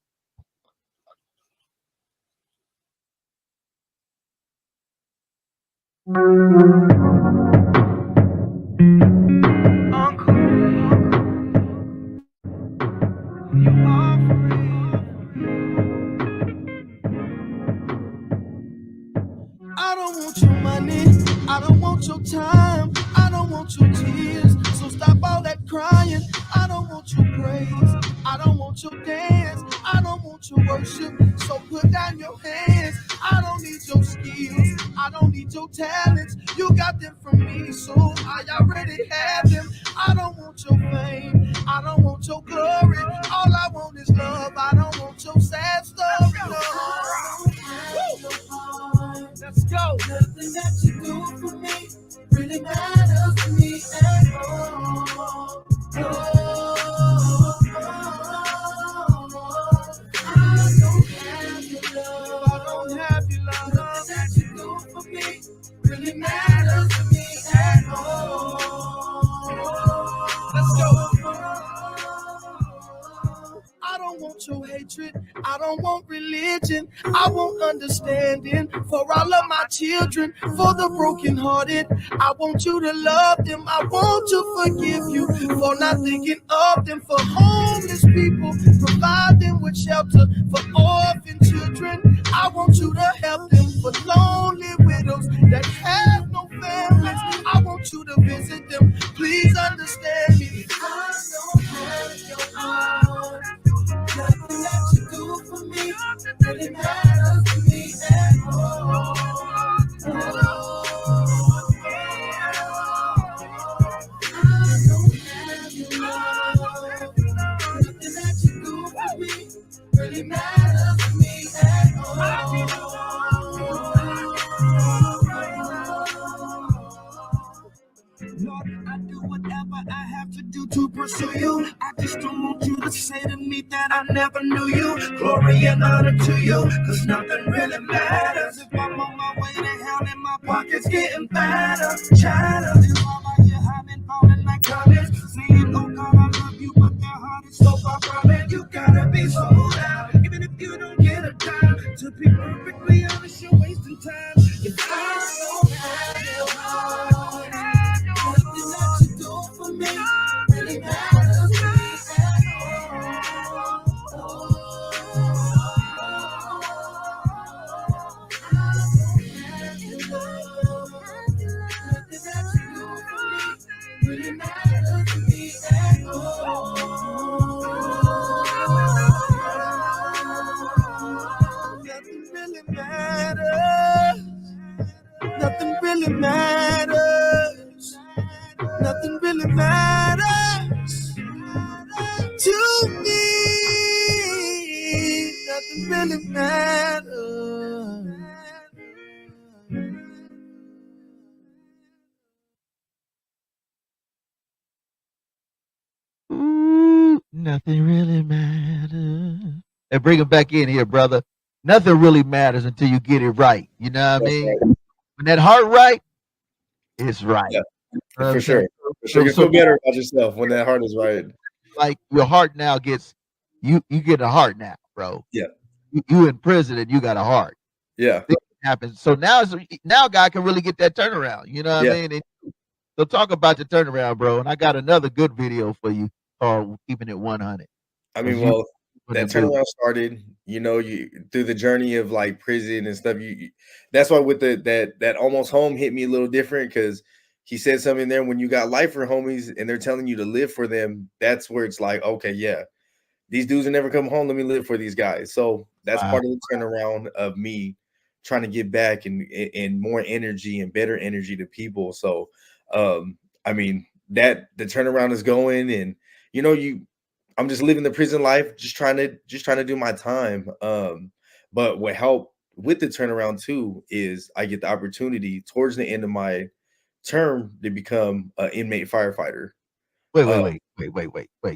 I don't want your money, I don't want your time, I don't want your tears, so stop all that crying. I don't want your praise, I don't want your dance, I don't want your worship, so put down your hands. I don't need your skills, I don't need your talents, you got them from me, so I already have them. I don't want your fame, I don't want your glory, all I want is love, I don't want your sad story, no. Let's go. Nothing that you do for me really matters to me at all. I don't have your love. I don't have your love. Nothing that you do for me really matters to me at all. Let's go. I don't want your hatred, I don't want religion, I want understanding for all of my children, for the brokenhearted. I want you to love them, I want to forgive you for not thinking of them, for homeless people, provide them with shelter, for orphan children. I want you to help them, for lonely widows that have no families. I want you to visit them. Please understand me. I don't have your heart. Nothing that you do for me really matters to me at all. I don't have your love. Nothing that you do for me really matters to me at Lord, I do whatever I have to do to pursue you. I just don't want you to say to me that I never knew you. Glory and honor to you, cause nothing really matters. If I'm on my way to hell and my pocket's getting fatter, chatter is all I hear. I've been falling like comments, saying, oh God, I love you, but their heart is so far from it. You gotta be sold out, even if you don't get a dime. To be perfectly honest, you're wasting time. If I don't have your heart, nothing that you do for me really matters to me at all. Nothing that you do for me really matters to me at all. Nothing really matters. Nothing really matters. Nothing really matters to me. Nothing really matters. Ooh, nothing really matters. And bring him back in here, brother. Nothing really matters until you get it right. You know what I mean? Right. When that heart right, it's right. Yeah, You know what for I'm saying? sure. For sure. You feel better about yourself when that heart is right. Like your heart now gets you get a heart now, bro. Yeah. You in prison and you got a heart. Yeah. Things happen. So now God can really get that turnaround. You know what Yeah. I mean? So talk about the turnaround, bro. And I got another good video for you called Keeping It 100. I mean, well, that turnaround started, you through the journey of like prison and stuff. That's why with that almost home hit me a little different, because he said something there, when you got lifer homies and they're telling you to live for them, that's where it's like, okay, yeah, these dudes will never come home. Let me live for these guys. So that's part of the turnaround of me trying to give back and more energy and better energy to people. So, I mean, that the turnaround is going, and I'm just living the prison life, just trying to do my time. But what helped with the turnaround too is I get the opportunity towards the end of my term to become an inmate firefighter. Wait.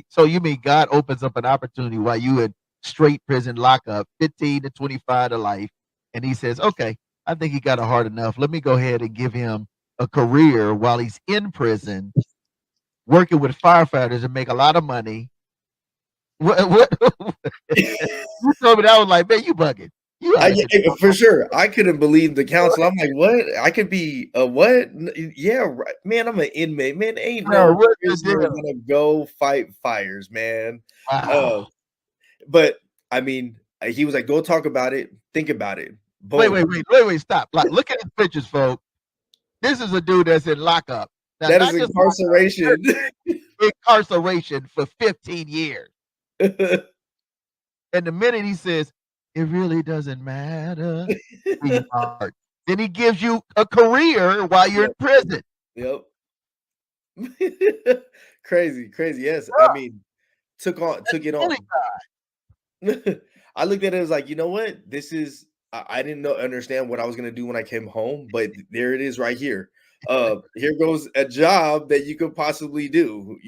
So you mean God opens up an opportunity while you in straight prison lockup, 15 to 25 to life, and he says, okay, I think he got a hard enough. Let me go ahead and give him a career while he's in prison, working with firefighters and make a lot of money. What you told me that, I was like, man, you bugging. For sure. I couldn't believe the counsel. I'm like, what? I could be a what? Yeah, right. Man, I'm an inmate. Man, ain't no prisoner gonna go fight fires, man. Wow. But I mean, he was like, go talk about it, think about it. Boom. Wait, stop. Like, look at his pictures, folks. This is a dude that's in lockup. Now, that is incarceration. Incarceration for 15 years. And the minute he says, it really doesn't matter, then he gives you a career while you're in prison. Yep. Crazy. Yes. I mean, took it on. I looked at it as like, you know what? This is, I didn't understand what I was going to do when I came home, but there it is right here. Here goes a job that you could possibly do,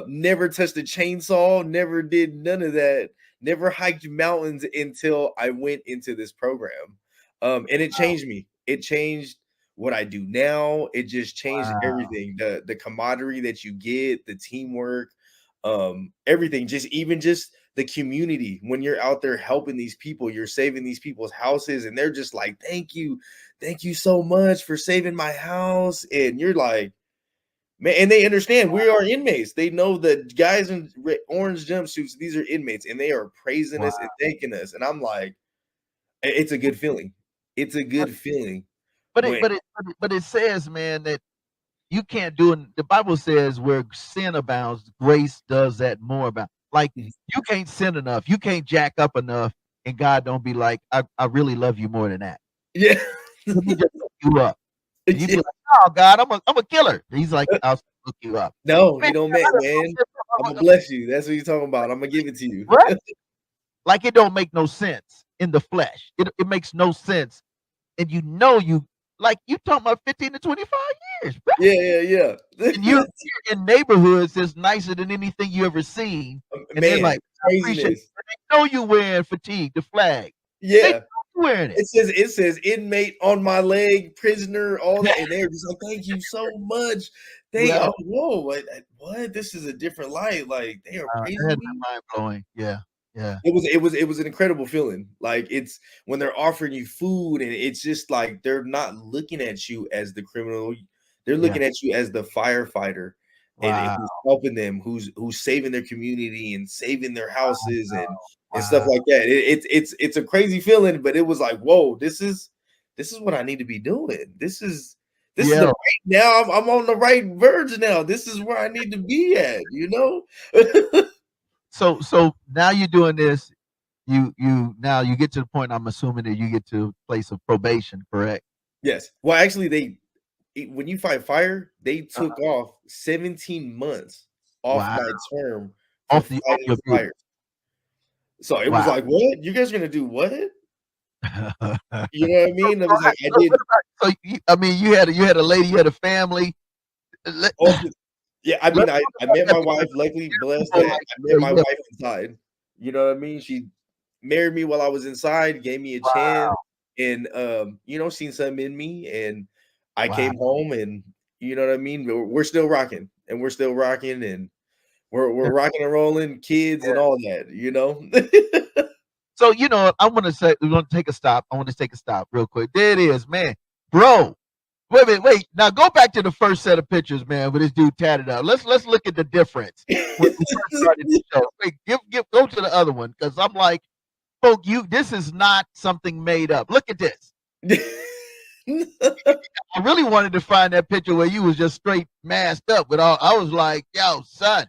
never touched a chainsaw, never did none of that, never hiked mountains until I went into this program. And it changed me. It changed what I do now. It just changed everything. The camaraderie that you get, the teamwork, everything, just the community when you're out there helping these people, you're saving these people's houses, and they're just like, thank you so much for saving my house. And you're like, man, and they understand we are inmates. They know the guys in orange jumpsuits, these are inmates, and they are praising us and thanking us. And I'm like, it's a good feeling. It's a good feeling. But it says, man, that you can't do it. The Bible says where sin abounds, grace does that more about. Like you can't sin enough, you can't jack up enough, and God don't be like, I really love you more than that. Yeah. Let me just hook you up. And you be like, oh God, I'm a killer. He's like, I'll hook you up. No, you don't, man. I'm gonna bless you. That's what you're talking about. I'm gonna give it to you. Right? Like it don't make no sense in the flesh. It makes no sense. And you like you talking about 15 to 25 years, bro. Yeah. And you're in neighborhoods that's nicer than anything you ever seen. And they're like, I appreciate it. They know you wearing fatigue, the flag. Yeah. They know you wearing it. It says inmate on my leg, prisoner, all that. And they're just like, thank you so much. Whoa, what? This is a different light. Like they are praising me. Mind blowing. Yeah. It was an incredible feeling. Like it's when they're offering you food, and it's just like they're not looking at you as the criminal. They're looking at you as the firefighter, and who's helping them, who's saving their community and saving their houses and stuff like that. It's a crazy feeling, but it was like, whoa, this is what I need to be doing. This is the right now. I'm on the right verge now. This is where I need to be at, you know? So now you're doing this. You get to the point. I'm assuming that you get to a place of probation, correct? Yes. Well, actually, when you fight fire, they took off 17 months off my term for fighting fire. So it was like, what? You guys are gonna do what? You know what I mean? It was like I did. So you had a lady, you had a family. Yeah, I mean, I met my wife. Luckily, blessed that I met my wife inside. You know what I mean? She married me while I was inside, gave me a chance, and seen something in me, and I came home, and you know what I mean. We're still rocking, and we're rocking and rolling, kids and all that, you know. So I want to say we're going to take a stop. I want to take a stop real quick. There it is, man, bro. Wait. Now go back to the first set of pictures, man, with this dude tatted up. Let's look at the difference. When we first started the show. Wait, go to the other one, because I'm like, folk, this is not something made up. Look at this. I really wanted to find that picture where you was just straight masked up with all. I was like, yo, son,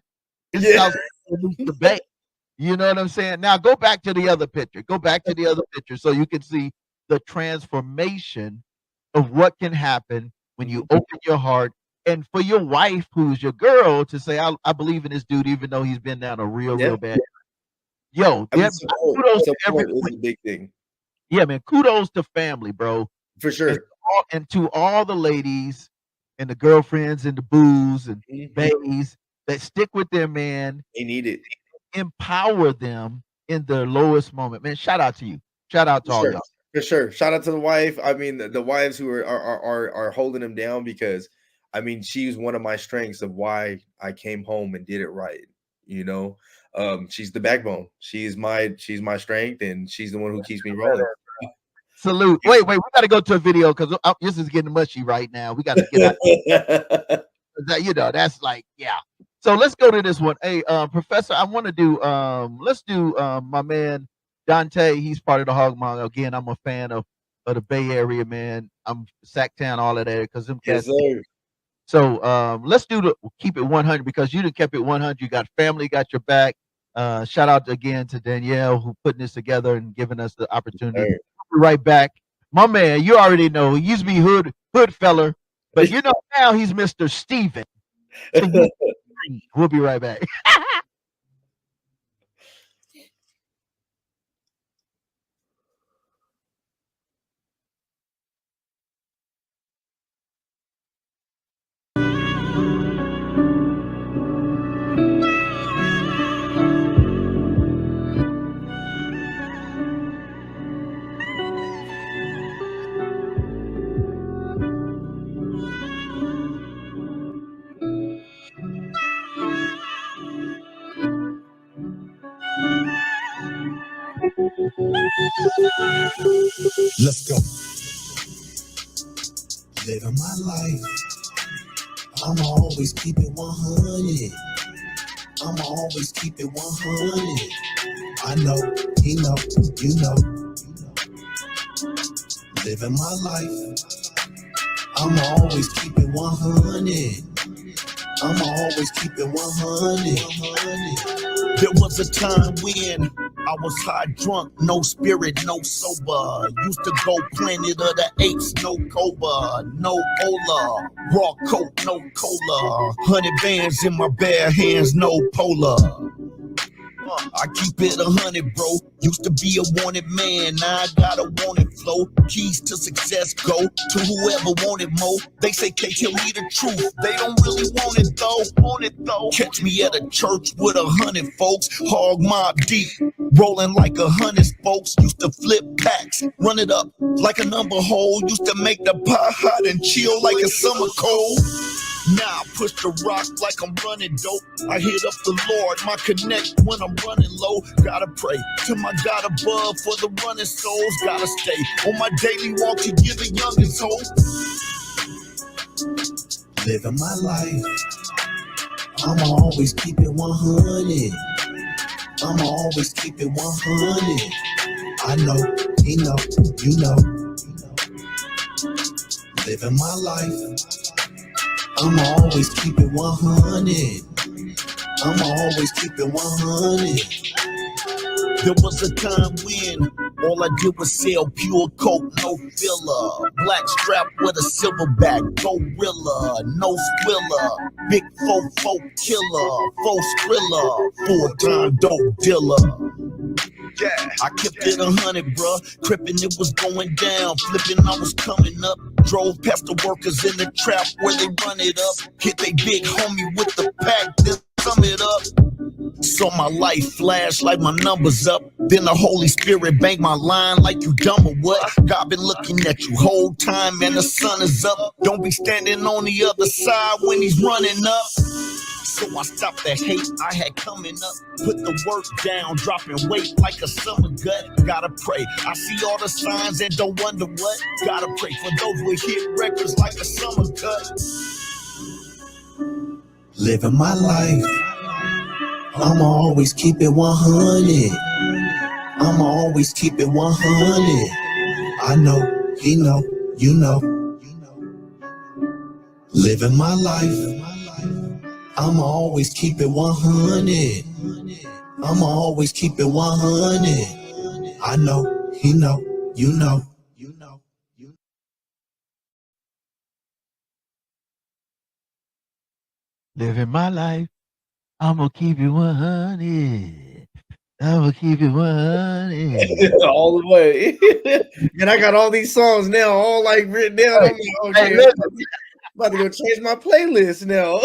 this is how the bay. You know what I'm saying? Now go back to the other picture. Go back to the other picture so you can see the transformation of what can happen when you open your heart, and for your wife, who's your girl, to say, I believe in this dude, even though he's been down a real bad. Yo, kudos to everyone. Is a big thing. Yeah, man. Kudos to family, bro. For sure. And to all the ladies and the girlfriends and the boos and babies that stick with their man. They need it. Empower them in their lowest moment. Man, shout out to you. Shout out to all y'all. For sure. Shout out to the wife. I mean, the wives who are holding him down, because I mean, she's one of my strengths of why I came home and did it right. You know, she's the backbone. She's my strength, and she's the one who keeps me rolling. Salute. Wait, we got to go to a video, because this is getting mushy right now. We got to get out. That's like, yeah. So let's go to this one. Hey, Professor, I want to do, let's do my man, Dante. He's part of the Hog Mong. Again, I'm a fan of the Bay Area, man. I'm Sacktown, all of that, because them cats. Yes, sir. So let's keep it 100, because you done kept it 100. You got family, got your back. Shout out again to Danielle, who putting this together and giving us the opportunity. Right. We'll be right back. My man, you already know, he used to be hood feller, but now he's Mr. Steven. We'll be right back. Let's go. Living my life, I'ma always keep it 100. I'ma always keep it 100. I know, he know, you know. Living my life, I'ma always keep it 100. I'ma always keep it 100. There was a time when I was high drunk, no spirit, no sober. Used to go Planet of the Apes, no Cobra, no Ola. Raw coat, no cola. 100 bands in my bare hands, no polar. I keep it 100, bro. Used to be a wanted man, now I got a wanted flow. Keys to success go to whoever wanted more. They say can't tell me the truth, they don't really want it though. Catch me at a church with 100 folks, hog mob deep, rolling like 100 spokes. Used to flip packs, run it up like a number hole. Used to make the pot hot and chill like a summer cold. Now I push the rock like I'm running dope. I hit up the Lord, my connect when I'm running low. Gotta pray to my God above for the running souls. Gotta stay on my daily walk to give the youngest hope. Living my life, I'ma always keep it 100. I'ma always keep it 100. I know, he know, you know. Living my life, I'ma always keep it 100. I'ma always keep it 100. There was a time when all I did was sell pure coke, no filler. Black strap with a silverback, gorilla, no squiller. Big faux killer, faux skrilla, full-time dope dealer. Yeah, I kept it 100, bruh. Crippin', it was going down. Flipping, I was coming up. Drove past the workers in the trap where they run it up. Hit they big homie with the pack, then sum it up. Saw my life flash like my numbers up. Then the Holy Spirit banged my line like you dumb or what? God been looking at you whole time and the sun is up. Don't be standing on the other side when he's running up. So I stopped the hate I had coming up. Put the work down, dropping weight like a summer gut. Gotta pray, I see all the signs and don't wonder what. Gotta pray for those who hit records like a summer cut. Living my life, I'ma always keep it 100. I'ma always keep it 100. I know, he know, you know. Living my life, I'ma always keep it 100. I'ma always keep it 100. I know, he know, you know. Living my life, I'm gonna keep it 100. I'm gonna keep it 100. All the way. And I got all these songs now, all like written down. I'm like, okay, listen. I'm about to go change my playlist now.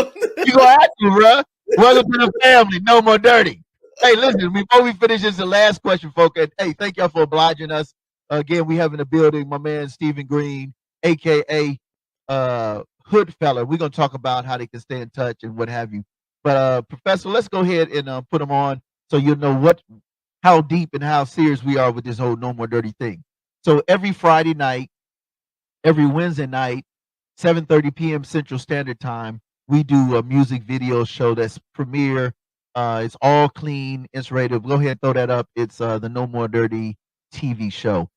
You gonna have to, bro. Welcome to the family. No more dirty. Hey, listen, before we finish, this is the last question, folks. And hey, thank y'all for obliging us. Again, we have in the building my man Stephen Greene, aka Hood Fella. We're gonna talk about how they can stay in touch and what have you. But Professor, let's go ahead and put them on so you know how deep and how serious we are with this whole no more dirty thing. So every Friday night, every Wednesday night, 7:30 p.m. Central Standard Time, we do a music video show that's premiere. It's all clean. It's rated. Go ahead and throw that up. It's the No More Dirty TV show.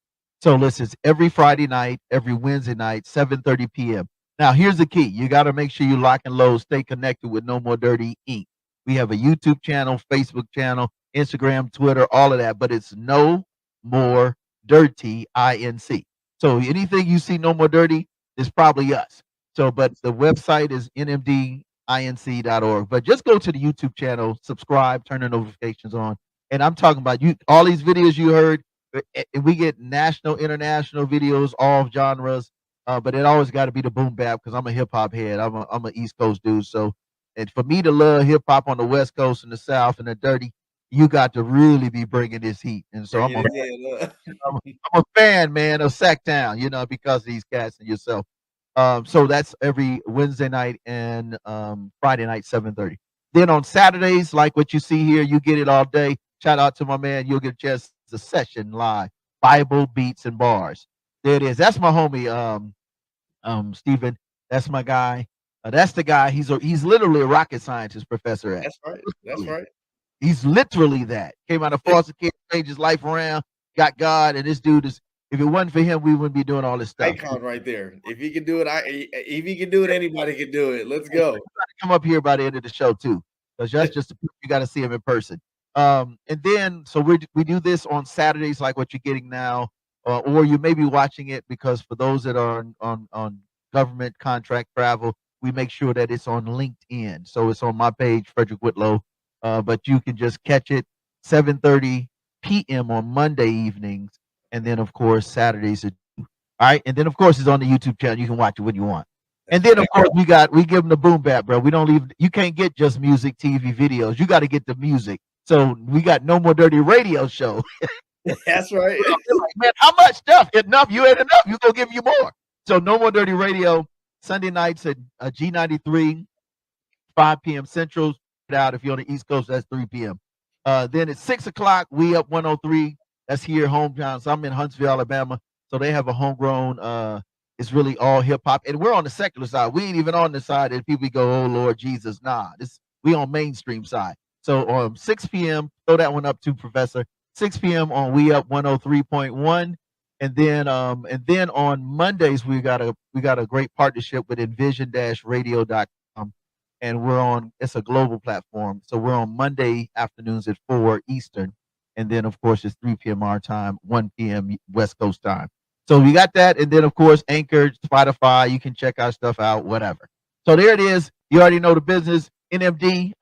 So listen, it's every Friday night, every Wednesday night, 7:30 p.m. Now here's the key. You got to make sure you lock and load, stay connected with No More Dirty Inc. We have a YouTube channel, Facebook channel, Instagram, Twitter, all of that, but it's No More Dirty Inc. So anything you see No More Dirty is probably us. So, but the website is nmdinc.org. But just go to the YouTube channel, subscribe, turn the notifications on. And I'm talking about you, all these videos you heard. We get national, international videos, all genres. But it always got to be the boom bap because I'm a hip hop head. I'm a East Coast dude. So, and for me to love hip hop on the West Coast and the South and the dirty, you got to really be bringing this heat. And so I'm a fan, man, of Sacktown, because of these cats and yourself. So that's every Wednesday night and Friday night, 7:30. Then on Saturdays, like what you see here, you get it all day. Shout out to my man. You'll get a chance to session live Bible Beats and Bars. There it is. That's my homie, Stephen. That's my guy. That's the guy. He's literally a rocket scientist professor at. That's right. That's right. He's literally that. Came out of foster care, changed his life around, got God, and this dude is. If it wasn't for him, we wouldn't be doing all this stuff. Icon right there. If he can do it, if he can do it, anybody can do it. Let's go. Come up here by the end of the show too, because that's just you got to see him in person. And then so we do this on Saturdays, like what you're getting now, or you may be watching it because for those that are on government contract travel, we make sure that it's on LinkedIn. So it's on my page, Frederick Whitlow. But you can just catch it 7:30 p.m. on Monday evenings, and then of course Saturdays. All right, and then of course it's on the YouTube channel. You can watch it when you want. And then of course we give them the boom bap, bro. We don't leave. You can't get just music, TV, videos. You got to get the music. So we got No More Dirty Radio show. That's right. Like, man, how much stuff? Enough? You ain't enough. You gonna give you more. So No More Dirty Radio Sunday nights at G93, 5 p.m. Central. Out if you're on the East Coast, that's 3 p.m. Then at 6 o'clock, We Up 103. That's here, hometown. So I'm in Huntsville, Alabama. So they have a homegrown. It's really all hip hop, and we're on the secular side. We ain't even on the side that people go, "Oh Lord Jesus." Nah, we on mainstream side. So 6 p.m. Throw that one up too, Professor. 6 p.m. on We Up 103.1, and then on Mondays we got a great partnership with Envision-Radio.com. And it's a global platform. So we're on Monday afternoons at 4 Eastern. And then, of course, it's 3 p.m. our time, 1 p.m. West Coast time. So we got that. And then, of course, Anchor, Spotify, you can check our stuff out, whatever. So there it is. You already know the business, nmdinc.org.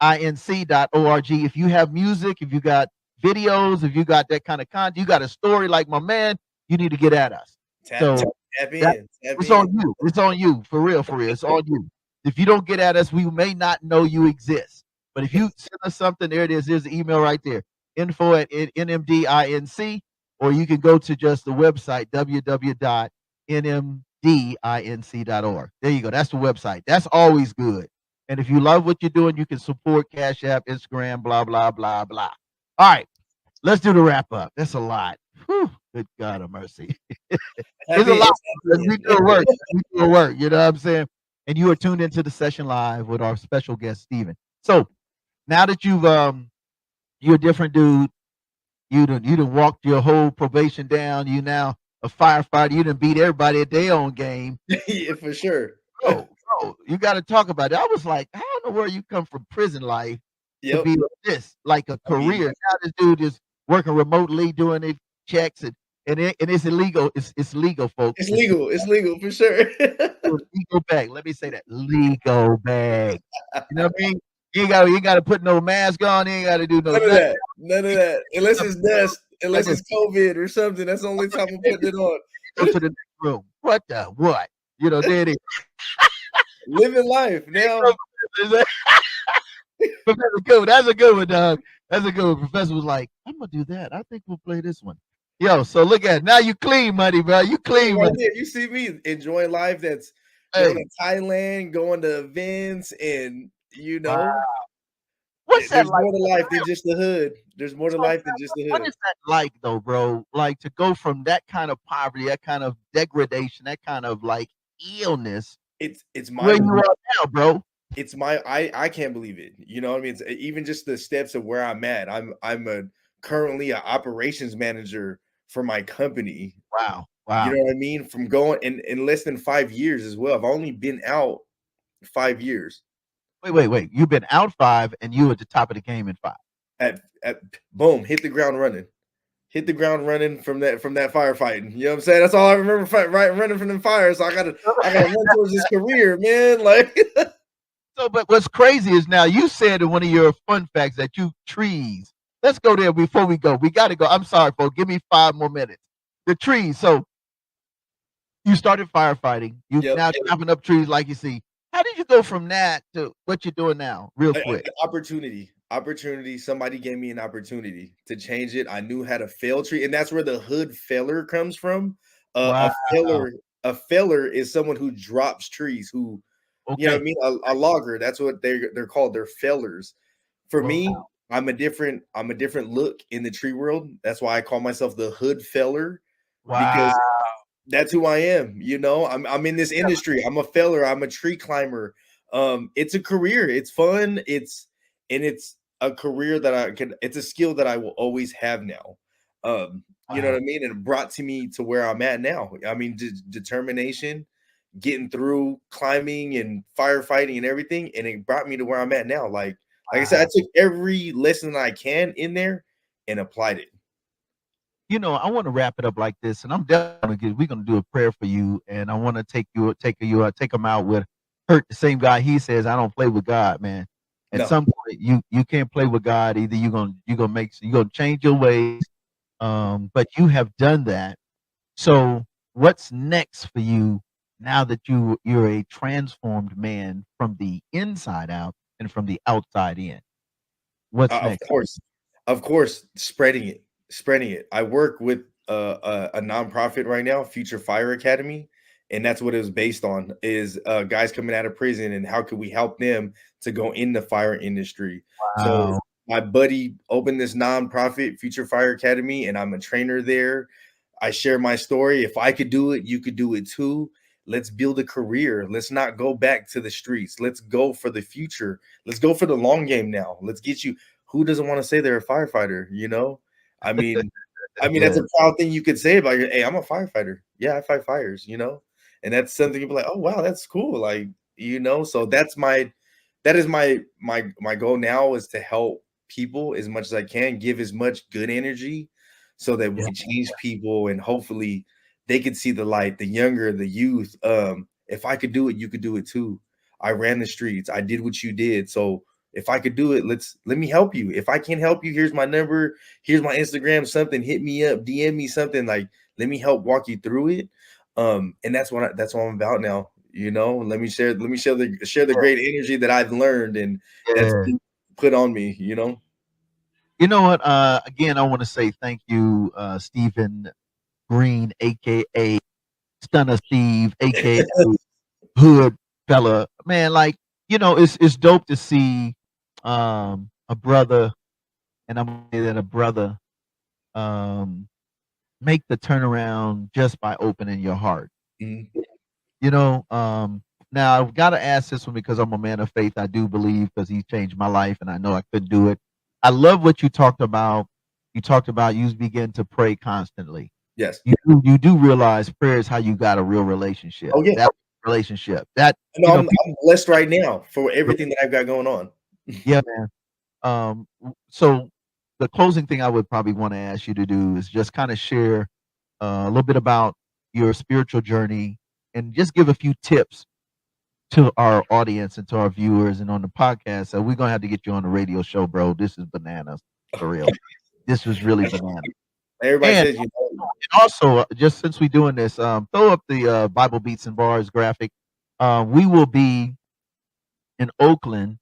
If you have music, if you got videos, if you got that kind of content, you got a story like my man, you need to get at us. Tap in. It's on you. It's on you. For real. It's on you. If you don't get at us, we may not know you exist. But if you send us something, there it is. There's the email right there. info@nmdinc, or you can go to just the website, www.nmdinc.org. There you go. That's the website. That's always good. And if you love what you're doing, you can support Cash App, Instagram, blah, blah, blah, blah. All right. Let's do the wrap up. That's a lot. Whew, good God of mercy. It's a lot. We do work. You know what I'm saying? And you are tuned into the session live with our special guest, Stephen. So now that you're a different dude, you done walked your whole probation down. You now a firefighter. You done beat everybody at their own game. Yeah, for sure. Bro, you got to talk about it. I was like, I don't know where you come from prison life to be like this, like a career. Now this dude is working remotely, doing it checks and it's illegal. It's legal, folks. It's legal. It's legal for sure. Legal bag. Let me say that. Legal bag. You know what I mean? You ain't got to put no mask on. You ain't got to do none of that. None of that. Unless it's dust. Unless it's COVID or something. That's the only time I'm putting it on. Go to the next room. What? You know, there it is. Living life now. Professor Good. That's a good one, dog. That's a good one. Professor was like, I'm gonna do that. I think we'll play this one. Yo, so look at it. Now you clean money, bro. You clean money. Yeah, you see me enjoying life. That's going to Thailand, going to events, and what's that there's like? More to life than just the hood. There's more to life than just the hood. What is that like, though, bro? Like to go from that kind of poverty, that kind of degradation, that kind of like illness. It's my where you are now, bro. It's my I can't believe it. You know what I mean? It's even just the steps of where I'm at. I'm currently an operations manager for my company. Wow. You know what I mean? From going in less than 5 years as well. I've only been out 5 years. Wait. You've been out 5 and you at the top of the game in 5. At boom, hit the ground running. Hit the ground running from that firefighting. You know what I'm saying? That's all I remember, running from them fires. So I gotta run towards this career, man. Like so, but what's crazy is now you said in one of your fun facts that you trees. Let's go there before we go. We got to go. I'm sorry, folks. Give me 5 more minutes. The trees. So you started firefighting. You now chopping up trees like you see. How did you go from that to what you're doing now? Real quick. Opportunity. Somebody gave me an opportunity to change it. I knew how to fell tree, and that's where the hood feller comes from. A feller is someone who drops trees. Who, you know what I mean? A logger. That's what they're called. They're fellers. For me, I'm a different look in the tree world. That's why I call myself the hood feller. Wow. because that's who I am. You know, I'm in this industry. I'm a feller. I'm a tree climber. It's a career. It's fun. It's a career that I can. It's a skill that I will always have now. You know Wow. what I mean? And it brought to me to where I'm at now. I mean, determination, getting through climbing and firefighting and everything, and it brought me to where I'm at now. Like I said, I Wow. took every lesson I can in there and applied it. You know, I want to wrap it up like this, and I'm definitely gonna we're gonna do a prayer for you, and I want to take them out with hurt the same guy. He says, I don't play with God, man. At No. some point, you can't play with God. Either you're gonna change your ways, but you have done that. So what's next for you now that you're a transformed man from the inside out and from the outside in? What's Of next? course, of course, spreading it. I work with a nonprofit right now, Future Fire Academy, and that's what it was based on. Is guys coming out of prison and how could we help them to go in the fire industry? So Wow. my buddy opened this nonprofit, Future Fire Academy, and I'm a trainer there. I share my story. If I could do it, you could do it too. Let's build a career. Let's not go back to the streets. Let's go for the future. Let's go for the long game now. Let's get you. Who doesn't want to say they're a firefighter? You know, I mean, that's Yeah. a proud thing you could say about your. Hey, I'm a firefighter. Yeah, I fight fires. You know, and that's something you'd be like, oh wow, that's cool. Like so that is my goal now is to help people as much as I can, give as much good energy so that we Yeah. can change people and hopefully they could see the light, the younger, the youth. If I could do it, you could do it too. I ran the streets. I did what you did. So if I could do it, let me help you. If I can't help you, here's my number, here's my Instagram, something, hit me up, DM me something, like let me help walk you through it. And that's what I'm about now. Let me share the great energy that I've learned and that's Yeah. been put on me. You know what? Again, I want to say thank you, Stephen Greene, aka Stunna Steve, aka Hood Fella. Man, like it's dope to see a brother, and I'm gonna say that a brother um, make the turnaround just by opening your heart. Mhm. You know, now I've got to ask this one because I'm a man of faith. I do believe because he changed my life, and I know I couldn't do it. I love what you talked about. You talked about you begin to pray constantly. Yes. You do realize prayer is how you got a real relationship. Oh yeah. That relationship. That No, you know, I'm blessed right now for everything that I've got going on. yeah, man. So the closing thing I would probably want to ask you to do is just kind of share a little bit about your spiritual journey and just give a few tips to our audience and to our viewers and on the podcast. So we're gonna have to get you on the radio show, bro. This is bananas for real. This was really bananas. Everybody And says also, just since we're doing this, throw up the Bible Beats and Bars graphic. We will be in Oakland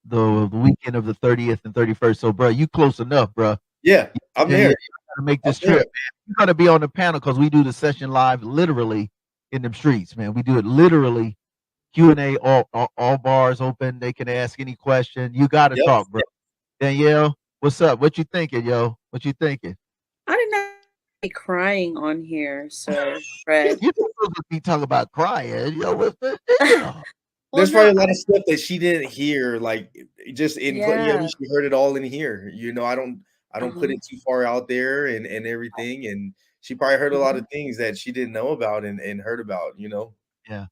the weekend of the 30th and 31st. So, bro, you close enough, bro. yeah, I'm Yeah, you there. gotta make I'm this there. trip, man. You gotta be on the panel because we do the session live, literally in them streets, man. We do it literally Q&A, all bars open. They can ask any question. You gotta Yep. talk, bro. Danielle, what's up? What you thinking, yo? What you thinking? I did not be crying on here, sir, Fred. You not supposed to be talking about crying, yo. What's the deal? Well, There's probably no, a lot of stuff that she didn't hear, like just yeah. she heard it all in here. I don't put Uh-huh. it too far out there and everything. And she probably heard a lot Mhm. of things that she didn't know about and heard about. Yeah,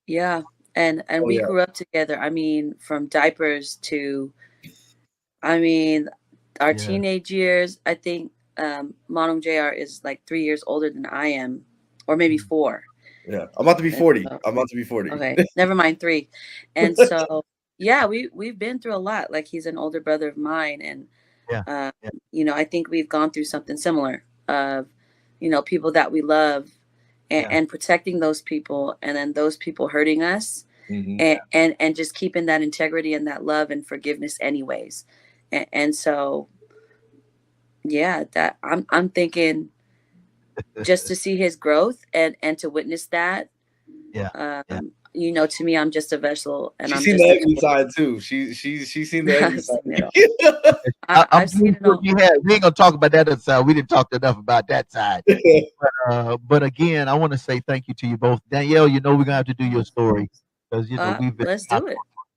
Yeah. And Oh we yeah. grew up together. I mean, from diapers to I mean, our yeah. teenage years, I think Monum JR is like 3 years older than I am, or maybe Mm. 4. Yeah. I'm about to be And 40. so, I'm about to be 40. okay, never mind 3. And so, yeah, we've been through a lot. Like he's an older brother of mine, and Yeah, um, yeah, I think we've gone through something similar of, people that we love yeah. and protecting those people, and then those people hurting us, Mhm. and just keeping that integrity and that love and forgiveness anyways. And so, yeah, that I'm thinking just to see his growth and to witness that, Yeah, um, yeah. you know, to me, I'm just a vessel, and She's I'm seen just the a ugly tool. side too. She's seen the ugly I've seen it all. side. I'm I've seen pretty it sure all. you have. We ain't gonna talk about that other side. We didn't talk enough about that side. But again, I want to say thank you to you both, Danielle. You know we're gonna have to do your story because we've been Let's do it.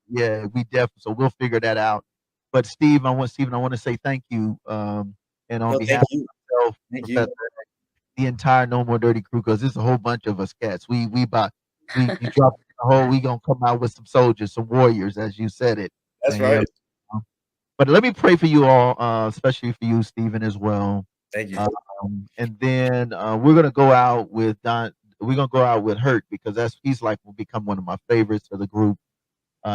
yeah, we definitely. So we'll figure that out. But Stephen, I want to say thank you. And on No, thank behalf you. of myself, Thank you. Professor, the entire No More Dirty crew, because it's a whole bunch of us cats. We you drop the whole. We gonna come out with some soldiers, some warriors, as you said it, That's Danielle. right. But let me pray for you all, especially for you, Stephen, as well. Thank you. And then we're gonna go out with Don. We're gonna go out with Hurt because he's like will become one of my favorites of the group.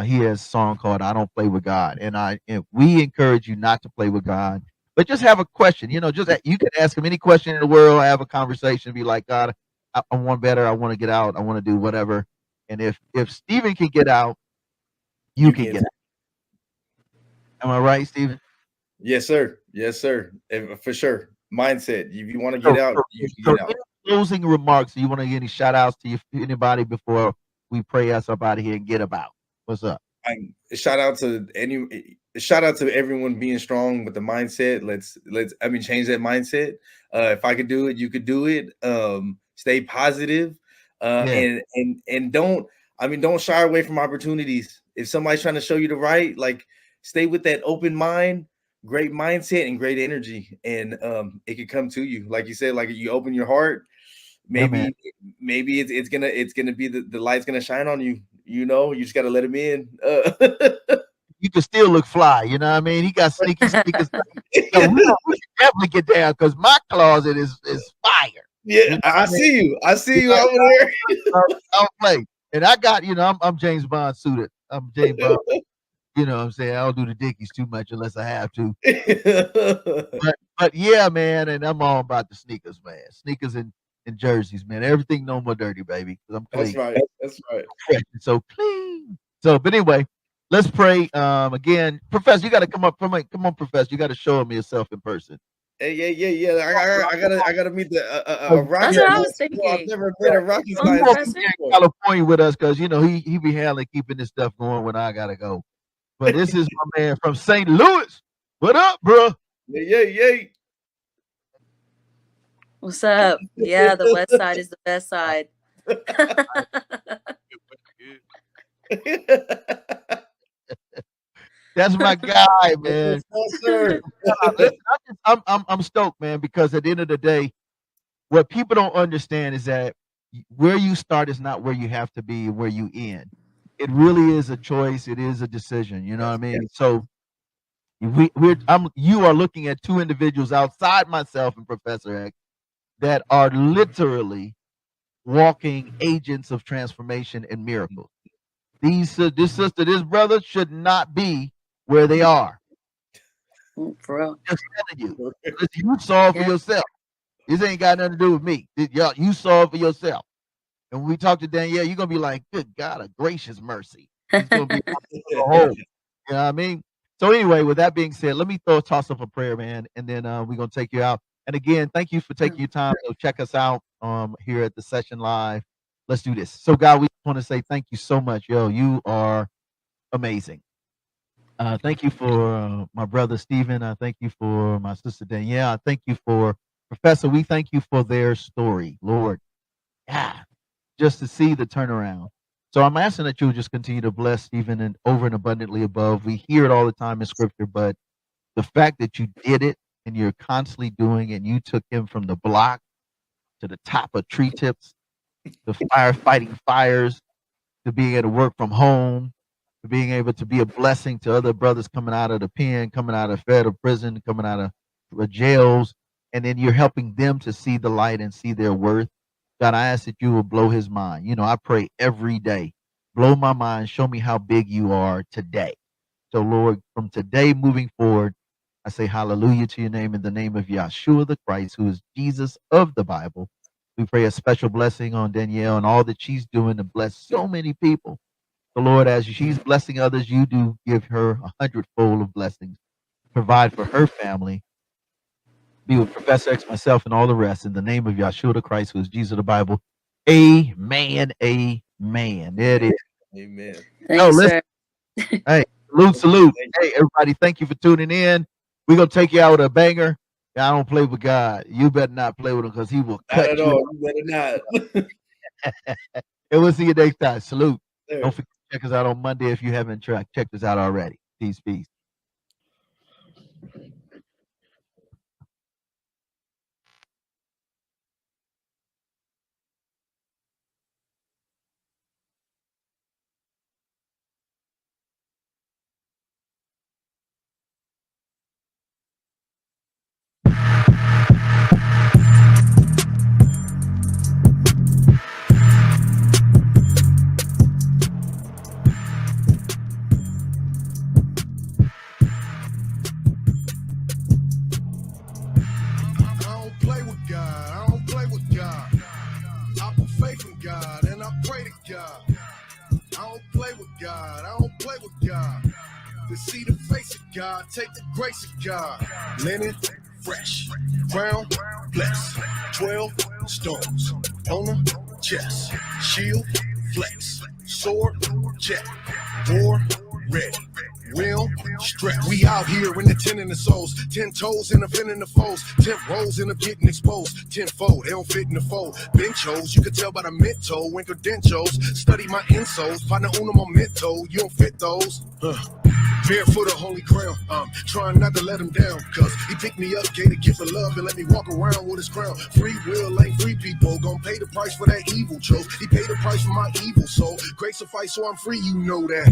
He has a song called "I Don't Play with God," and we encourage you not to play with God, but just have a question. You can ask him any question in the world, have a conversation, be like, God, I want better. I want to get out. I want to do whatever. And if Stephen can get out, you can get out. Am I right, Stephen? Yes, sir. Yes, sir. For sure. Mindset. If you want to So, get out, so, you can so get out. any closing remarks? You want to give any shout outs to anybody before we pray us up out of here and get about? What's up? Shout out to everyone being strong with the mindset. Let's change that mindset. If I could do it, you could do it. Stay positive. Yeah. And don't shy away from opportunities. If somebody's trying to show you the right, like stay with that open mind, great mindset, and great energy. And it could come to you. Like you said, like you open your heart, Yeah, man. maybe it's gonna be the light's gonna shine on you. You just gotta let him in. You can still look fly. You know what I mean? He got sneaky sneakers. No, we should definitely get down because my closet is fire. Yeah, You know I what I mean? see you. I see you I, over there. I don't play, and I got I'm James Bond suited. I'm James Bond. You know what I'm saying? I don't do the dickies too much unless I have to. But yeah, man, and I'm all about the sneakers, man. Sneakers and jerseys, man. Everything no more dirty, baby. Because I'm That's clean. right. That's right. Fresh and so clean. So, but anyway, let's pray. Again, Professor, you got to come up. Come on, Professor. You got to show me yourself in person. Hey, yeah. I gotta meet the rocket That's what I science. was thinking. I've never met a rocket Come on, science Professor. before. California with us because he be handling keeping this stuff going when I gotta go. But this is my man from St. Louis. What up, bro? Yeah. What's up? Yeah, the west side is the best side. That's my guy, man. Yes, sir. Listen, I'm stoked, man, because at the end of the day, what people don't understand is that where you start is not where you have to be, where you end. It really is a choice. It is a decision. You know what I mean? So you are looking at two individuals outside myself and Professor X that are literally walking agents of transformation and miracles. This sister, this brother should not be where they are. For real. Just telling you. You saw it for yourself. This ain't got nothing to do with me. You saw it for yourself. And when we talk to Danielle, you're gonna be like, "Good God, a gracious mercy." He's gonna be you know what I mean? So anyway, with that being said, let me toss up a prayer, man, and then we're gonna take you out. And again, thank you for taking your time to check us out here at the session live. Let's do this. So God, we want to say thank you so much, yo. You are amazing. Thank you for my brother Stephen. I thank you for my sister Danielle. I thank you for Professor. We thank you for their story, Lord. Yeah, just to see the turnaround. So I'm asking that you would just continue to bless Stephen and over and abundantly above. We hear it all the time in scripture, but the fact that you did it and you're constantly doing it, and you took him from the block to the top of tree tips, to firefighting fires, to being able to work from home, to being able to be a blessing to other brothers coming out of the pen, coming out of federal prison, coming out of jails, and then you're helping them to see the light and see their worth. God, I ask that you will blow his mind. I pray every day, blow my mind, show me how big you are today. So, Lord, from today moving forward, I say hallelujah to your name in the name of Yahshua the Christ, who is Jesus of the Bible. We pray a special blessing on Danielle and all that she's doing to bless so many people. So, Lord, as she's blessing others, you do give her 100-fold of blessings. Provide for her family. Be with Professor X, myself, and all the rest in the name of Yahshua the Christ, who is Jesus of the Bible. Amen. Amen. man. There it is. Amen. Thank Oh, you, listen. sir. Hey, salute. Hey, everybody, thank you for tuning in. We're going to take you out with a banger. I don't play with God. You better not play with him because he will Not cut at you. all. You better not. And we'll see you next time. Salute. Sir. Don't forget to check us out on Monday if you haven't checked us out already. Peace. I don't play with God. I don't play with God. I put faith in God and I pray to God. I don't play with God. I don't play with God. To see the face of God, take the grace of God. Linen, fresh, crown, blessed. 12 stones on the chest. Shield, flex, sword, check. War, ready. Real stress. We out here in the 10 in the souls, 10 toes in the fin in the foes, 10 rows in the getting exposed, 10-fold, they don't fit in the fold. Benchos, you can tell by the mid-toe, when credentials, study my insoles, find the uno momento, you don't fit those. Barefoot or holy ground, I'm trying not to let him down, cause he picked me up, gave a gift of love, and let me walk around with his crown. Free will ain't free people, gon' pay the price for that evil chose. He paid the price for my evil soul, grace suffice so I'm free, you know that.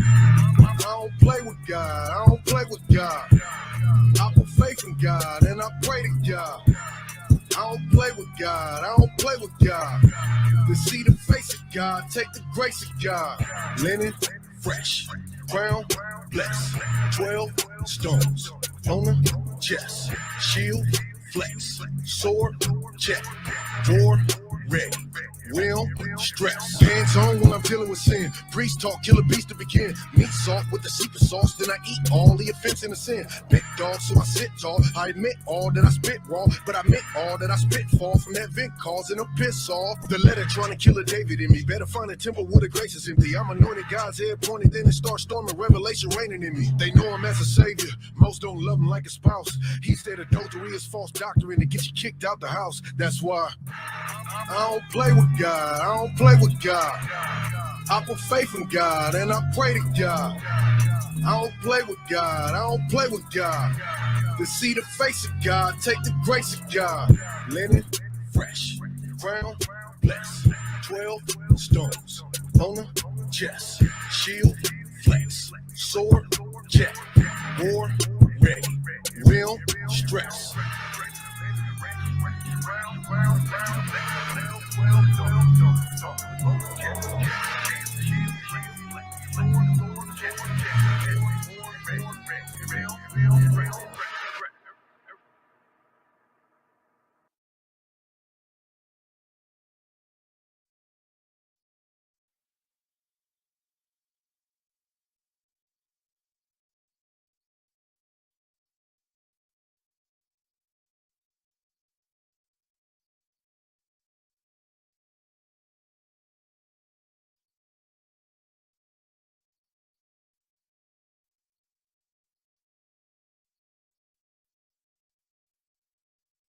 I don't play with God, I don't play with God. I put faith in God and I pray to God. I don't play with God, I don't play with God. To see the face of God, take the grace of God. Linen, fresh, crown, blessed. 12 stones on the chest. Shield, flex, sword, check. War, ready. Real stress. Hands on when I'm dealing with sin. Priest talk, kill a beast to begin. Meat salt with the secret sauce, then I eat all the offense and the sin. Big dog, so I sit tall. I admit all that I spit raw, but I meant all that I spit fall from that vent causing a piss off. The letter trying to kill a David in me. Better find a temple where the grace is empty. I'm anointed, God's head pointed, then it starts storming, revelation raining in me. They know him as a savior. Most don't love him like a spouse. He said adultery is false doctrine to get you kicked out the house. That's why I don't play with God, I don't play with God. I put faith in God and I pray to God. I don't play with God, I don't play with God. To see the face of God, take the grace of God. Linen, fresh, crown, blessed. 12 stones on the chest. Shield, flex, sword, check. War, ready. Real stress.